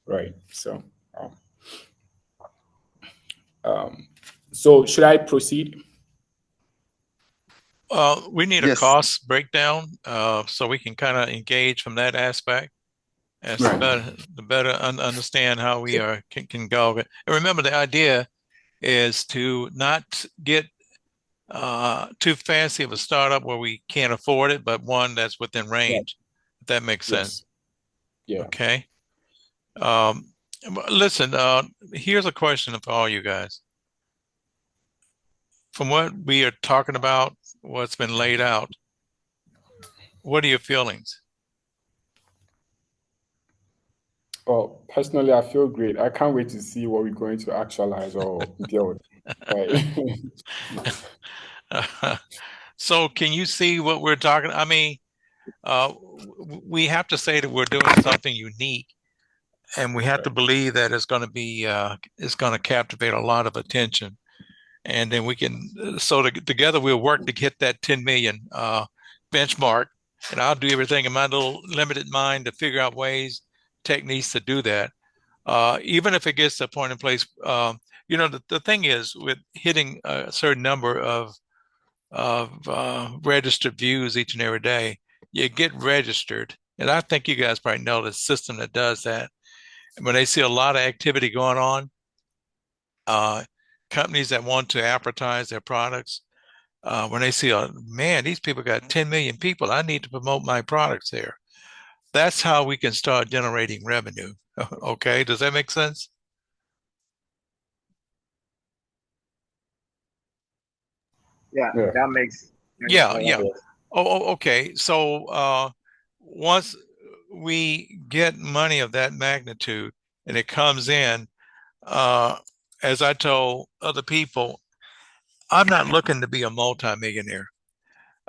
right. So um, um, so should I proceed? We need a Yes. cost breakdown so we can kind of engage from that aspect as Right. to better understand how we can go. And remember, the idea is to not get too fancy of a startup where we can't afford it, but one that's within Right. range, if that makes sense. Yes. Yeah. Okay. Um, Listen, here's a question for all you guys. From what we are talking about, what's been laid out, what are your feelings? Well, personally, I feel great. I can't wait to see what we're going to actualize or build. Right. So can you see what we're talking? I mean, we have to say that we're doing something unique, and we have to Right. believe that it's going to captivate a lot of attention, and then we can together we'll work to hit that 10 million benchmark, and I'll do everything in my little limited mind to figure out ways, techniques to do that. Even if it gets to a point in place, the thing is with hitting a certain number of registered views each and every day, you get registered. And I think you guys probably know the system that does that. And when they see a lot of activity going on, uh, companies that want to advertise their products, when they see, man, these people got 10 million people, I need to promote my products there. That's how we can start generating revenue. Okay, does that make sense? Yeah, Yeah. that makes Yeah, yeah. sense. Okay. So once we get money of that magnitude and it comes in, as I told other people, I'm not looking to be a multimillionaire.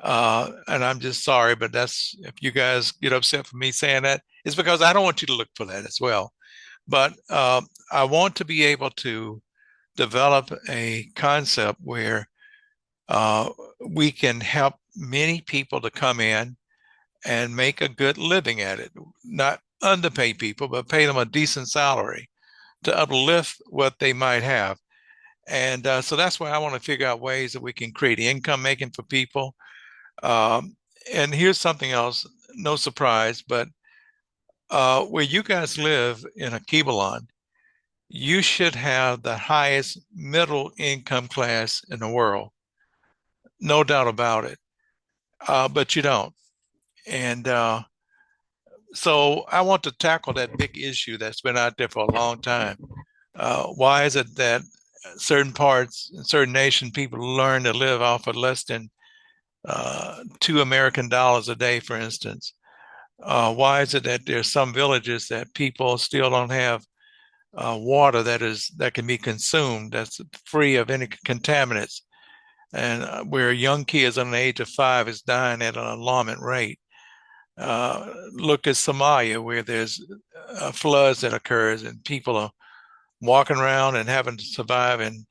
And I'm just sorry, but that's, if you guys get upset for me saying that, it's because I don't want you to look for that as well. But I want to be able to develop a concept where we can help many people to come in and make a good living at it, not underpay people, but pay them a decent salary to uplift what they might have. And so that's why I want to figure out ways that we can create income making for people. Um, and here's something else, no surprise, but where you guys live in a Kibalon, you should have the highest middle income class in the world, no doubt about it. But you don't. And so I want to tackle that big issue that's been out there for a long time. Why is it that certain parts, certain nation people learn to live off of less than $2 American a day, for instance? Why is it that there's some villages that people still don't have water that can be consumed, that's free of any contaminants, and where young kids under the age of 5 is dying at an alarming rate? Look at Somalia, where there's floods that occurs and people are walking around and having to survive in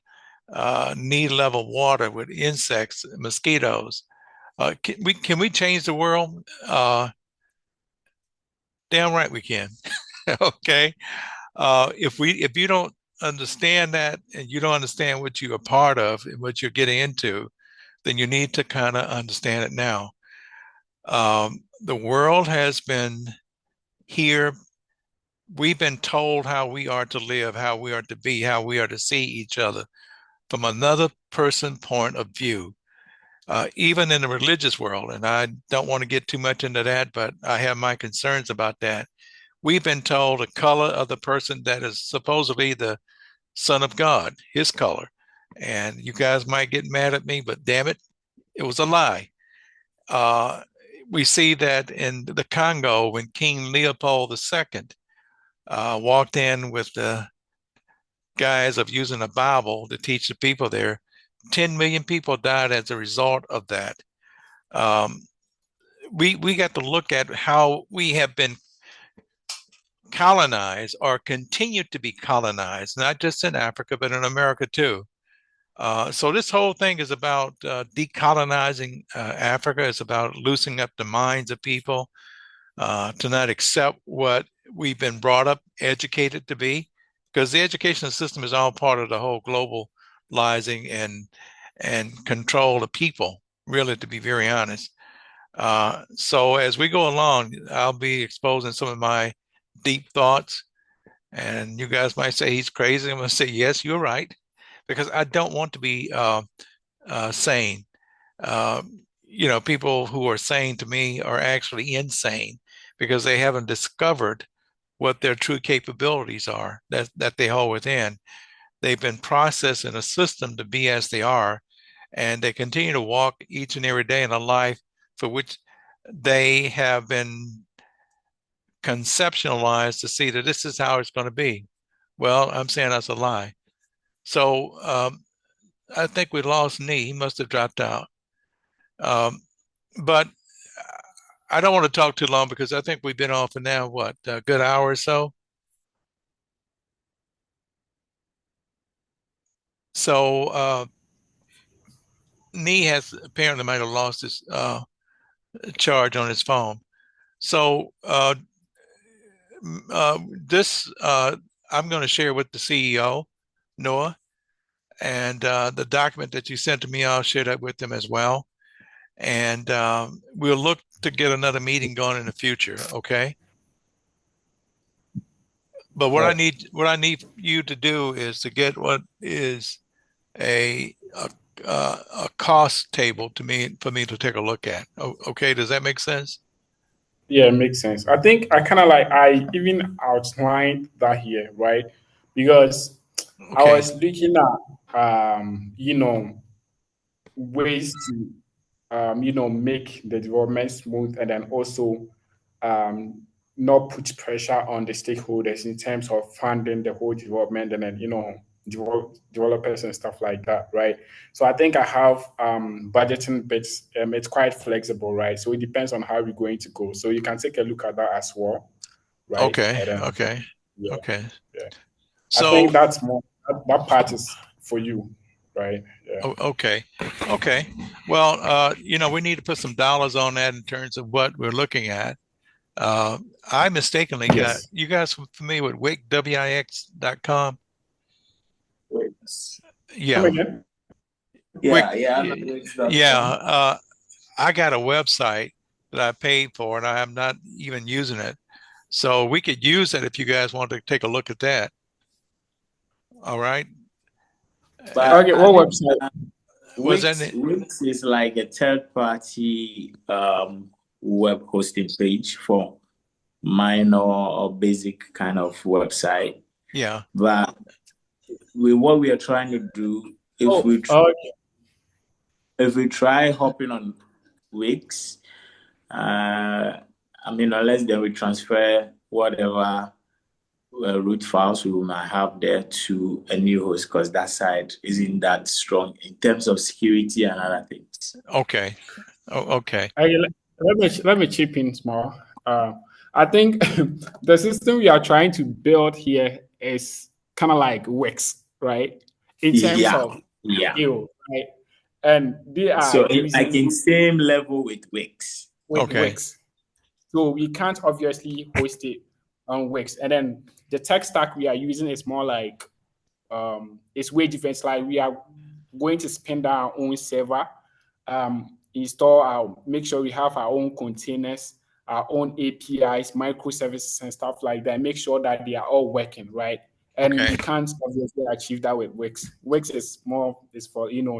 knee level water with insects, mosquitoes. Can we change the world? Damn right we can. Okay. If you don't understand that and you don't understand what you're a part of and what you're getting into, then you need to kind of understand it now. The world has been here. We've been told how we are to live, how we are to be, how we are to see each other from another person point of view. Even in the religious world, and I don't want to get too much into that, but I have my concerns about that. We've been told the color of the person that is supposedly the Son of God, his color. And you guys might get mad at me, but damn it, it was a lie. We see that in the Congo when King Leopold II walked in with the guise of using a Bible to teach the people there. 10 million people died as a result of that. We got to look at how we have been colonized or continue to be colonized, not just in Africa, but in America too. So this whole thing is about decolonizing Africa. It's about loosening up the minds of people to not accept what we've been brought up, educated to be, because the educational system is all part of the whole globalizing and control of people, really, to be very honest. So as we go along, I'll be exposing some of my deep thoughts, and you guys might say he's crazy. I'm going to say, yes, you're right, because I don't want to be sane. People who are sane to me are actually insane because they haven't discovered what their true capabilities are that they hold within. They've been processed in a system to be as they are, and they continue to walk each and every day in a life for which they have been conceptualized to see that this is how it's going to be. Well, I'm saying that's a lie. So I think we lost Nee. He must have dropped out. But I don't want to talk too long because I think we've been on for now, what, a good hour or so? So Nee has apparently might have lost his charge on his phone. So this I'm going to share with the CEO, Noah, and the document that you sent to me, I'll share that with them as well. And we'll look to get another meeting going in the future. Okay. But what I need you to do is to get what is a cost table to me for me to take a look at. Okay, does that make sense? Yeah, it makes sense. I think I even outlined that here, right? Because I Okay. was looking at ways to make the development smooth, and then also um, not put pressure on the stakeholders in terms of funding the whole development, and then developers and stuff like that, right? So I think I have budgeting bits. It's quite flexible, right? So it depends on how we're going to go. So you can take a look at that as well, right? Okay. And then, Okay. yeah, Okay. yeah. I So, think that's more that part is for you, right? Yeah. okay. Okay. Well, we need to put some dollars on that in terms of what we're looking at. I mistakenly got Yes. you guys familiar with wix.com? Wix. Come Yeah. again? Yeah, Wix, yeah, I know Wix.com. yeah. I got a website that I paid for and I am not even using it. So we could use it if you guys want to take a look at that. All right. But Okay, I what think website? Was that Wix is like a third-party web hosting page for minor or basic kind of website. yeah. But what we are trying to do, Oh, if we try hopping on Wix, unless then we transfer whatever root files we might have there to a new host, because that side isn't that strong in terms of security and other things. Okay. Oh, okay. let me chip in small. I think the system we are trying to build here is kind of like Wix, right? In terms Yeah, of yeah. skill, right? And they are So like using in same level with Wix. with Okay. Wix. So we can't obviously host it on Wix. And then the tech stack we are using is more like it's way different. Like we are going to spin down our own server, make sure we have our own containers, our own APIs, microservices, and stuff like that. Make sure that they are all working, right? And Okay. you can't obviously achieve that with Wix. Wix is for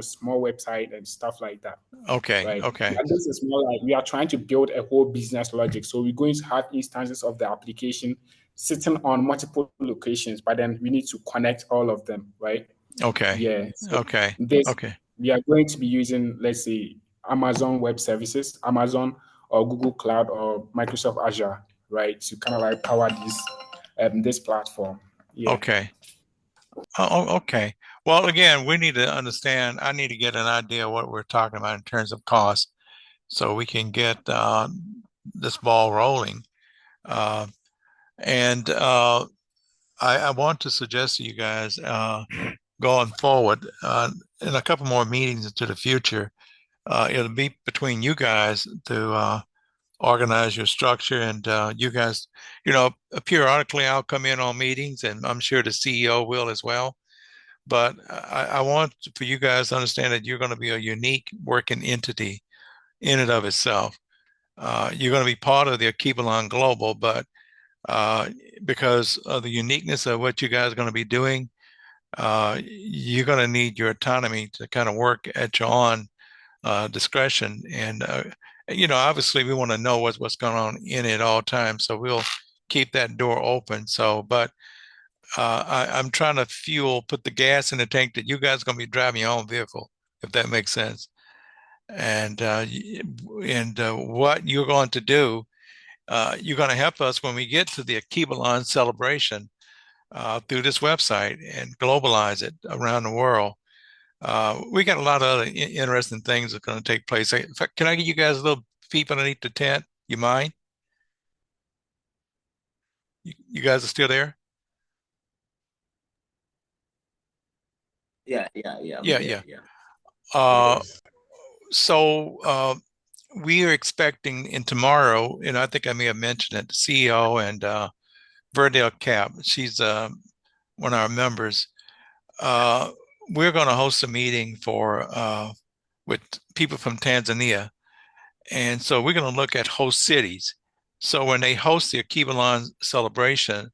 small website and stuff like that. Okay. Right. Okay. And this is more like we are trying to build a whole business logic. So we're going to have instances of the application sitting on multiple locations, but then we need to connect all of them, right? Okay. Yeah. So Okay. this Okay. we are going to be using, let's say, Amazon Web Services, Amazon or Google Cloud or Microsoft Azure, right? To kind of like power this platform. Yeah. Okay. Okay. Well, again, we need to understand, I need to get an idea of what we're talking about in terms of cost so we can get this ball rolling. And I want to suggest to you guys going forward in a couple more meetings into the future, it'll be between you guys to organize your structure and you guys, periodically I'll come in on meetings and I'm sure the CEO will as well. But I want for you guys to understand that you're going to be a unique working entity in and of itself. You're going to be part of the Akibalon Global, but because of the uniqueness of what you guys are going to be doing, you're going to need your autonomy to kind of work at your own discretion. And, obviously we want to know what's going on in it at all times. So we'll keep that door open. So, but I'm trying to put the gas in the tank that you guys are going to be driving your own vehicle, if that makes sense. And what you're going to do, you're going to help us when we get to the Akibalon celebration through this website and globalize it around the world. We got a lot of other interesting things that are going to take place. In fact, can I give you guys a little peep underneath the tent? You mind? You guys are still there? Yeah. Yeah. Yes. So we are expecting in tomorrow, and I think I may have mentioned it, the CEO and Verdale Cap, she's one of our members. We're going to host a meeting with people from Tanzania. And so we're going to look at host cities. So when they host the Akibalon celebration,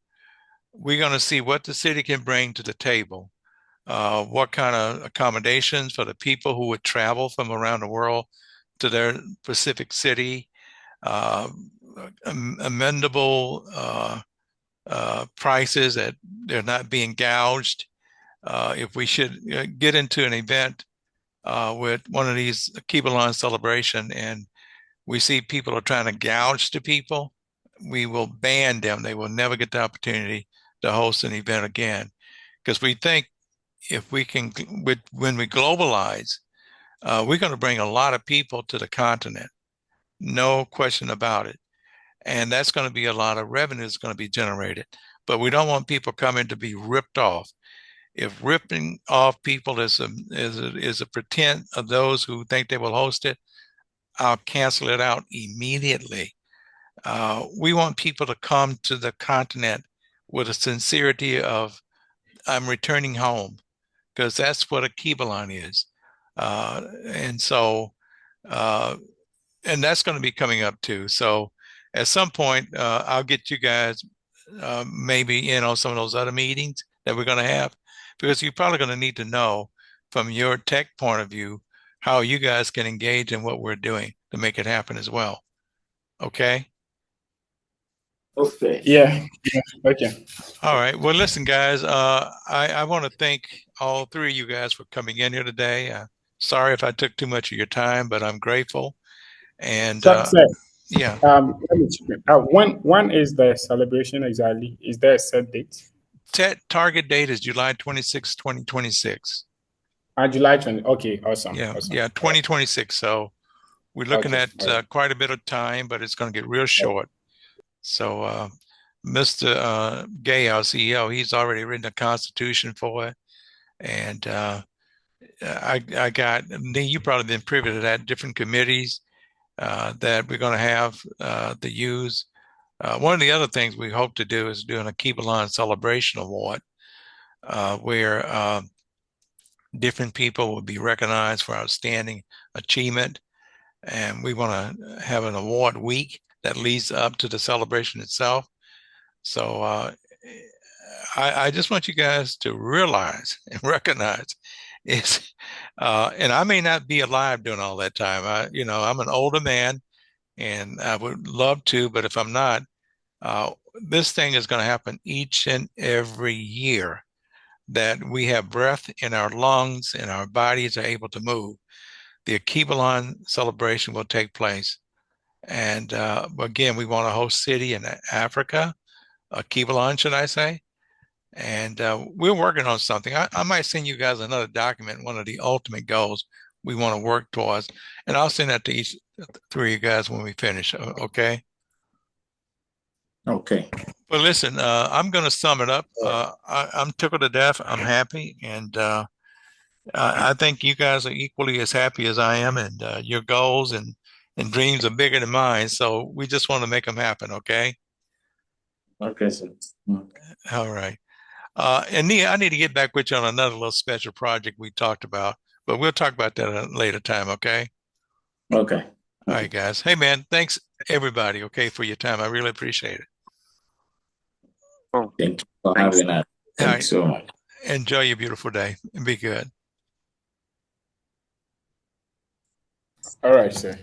we're going to see what the city can bring to the table. What kind of accommodations for the people who would travel from around the world to their specific city, amendable prices that they're not being gouged. If we should get into an event with one of these Keep-A-Lawn celebration, and we see people are trying to gouge the people, we will ban them. They will never get the opportunity to host an event again. Because we think if we can, when we globalize, we're going to bring a lot of people to the continent. No question about it. And that's going to be a lot of revenue that's going to be generated. But we don't want people coming to be ripped off. If ripping off people is a pretense of those who think they will host it, I'll cancel it out immediately. We want people to come to the continent with a sincerity of, I'm returning home, because that's what a Keep-A-Lawn is. And so, and that's going to be coming up too. So at some point, I'll get you guys maybe in on some of those other meetings that we're going to have, because you're probably going to need to know from your tech point of view how you guys can engage in what we're doing to make it happen as well. Okay? Okay. Yeah. Okay. All right. Well, listen, guys, I want to thank all three of you guys for coming in here today. Sorry if I took too much of your time, but I'm grateful. And So, yeah, let me check. When is the celebration exactly? Is there a set date? target date is July 26, 2026. July 20. Okay, awesome. Yeah, Awesome. yeah, 2026. So we're looking Okay, at all right. quite a bit of time, but it's going to get real short. So Mr. Gay, our CEO, he's already written a constitution for it. And I got, you probably been privy to that, different committees that we're going to have to use. One of the other things we hope to do is doing a Keep-A-Lawn Celebration Award, where different people will be recognized for outstanding achievement. And we want to have an award week that leads up to the celebration itself. So I just want you guys to realize and recognize it's, and I may not be alive during all that time. I'm an older man and I would love to, but if I'm not, this thing is going to happen each and every year that we have breath in our lungs and our bodies are able to move. The Keep-A-Lawn celebration will take place. And again, we want a host city in Africa, Keep-A-Lawn, should I say? And we're working on something. I might send you guys another document, one of the ultimate goals we want to work towards. And I'll send that to each three of you guys when we finish, okay? Okay. Well, listen, I'm going to sum it up. I'm tickled to death. I'm happy. And I think you guys are equally as happy as I am. And your goals and dreams are bigger than mine. So we just want to make them happen, okay? Okay, sir. All right. And Nia, I need to get back with you on another little special project we talked about, but we'll talk about that at a later time, okay? Okay. All right, guys. Hey, man, thanks everybody, okay, for your time. I really appreciate it. Thank you for having us. Thank you so much. Enjoy your beautiful day and be good. All right, sir.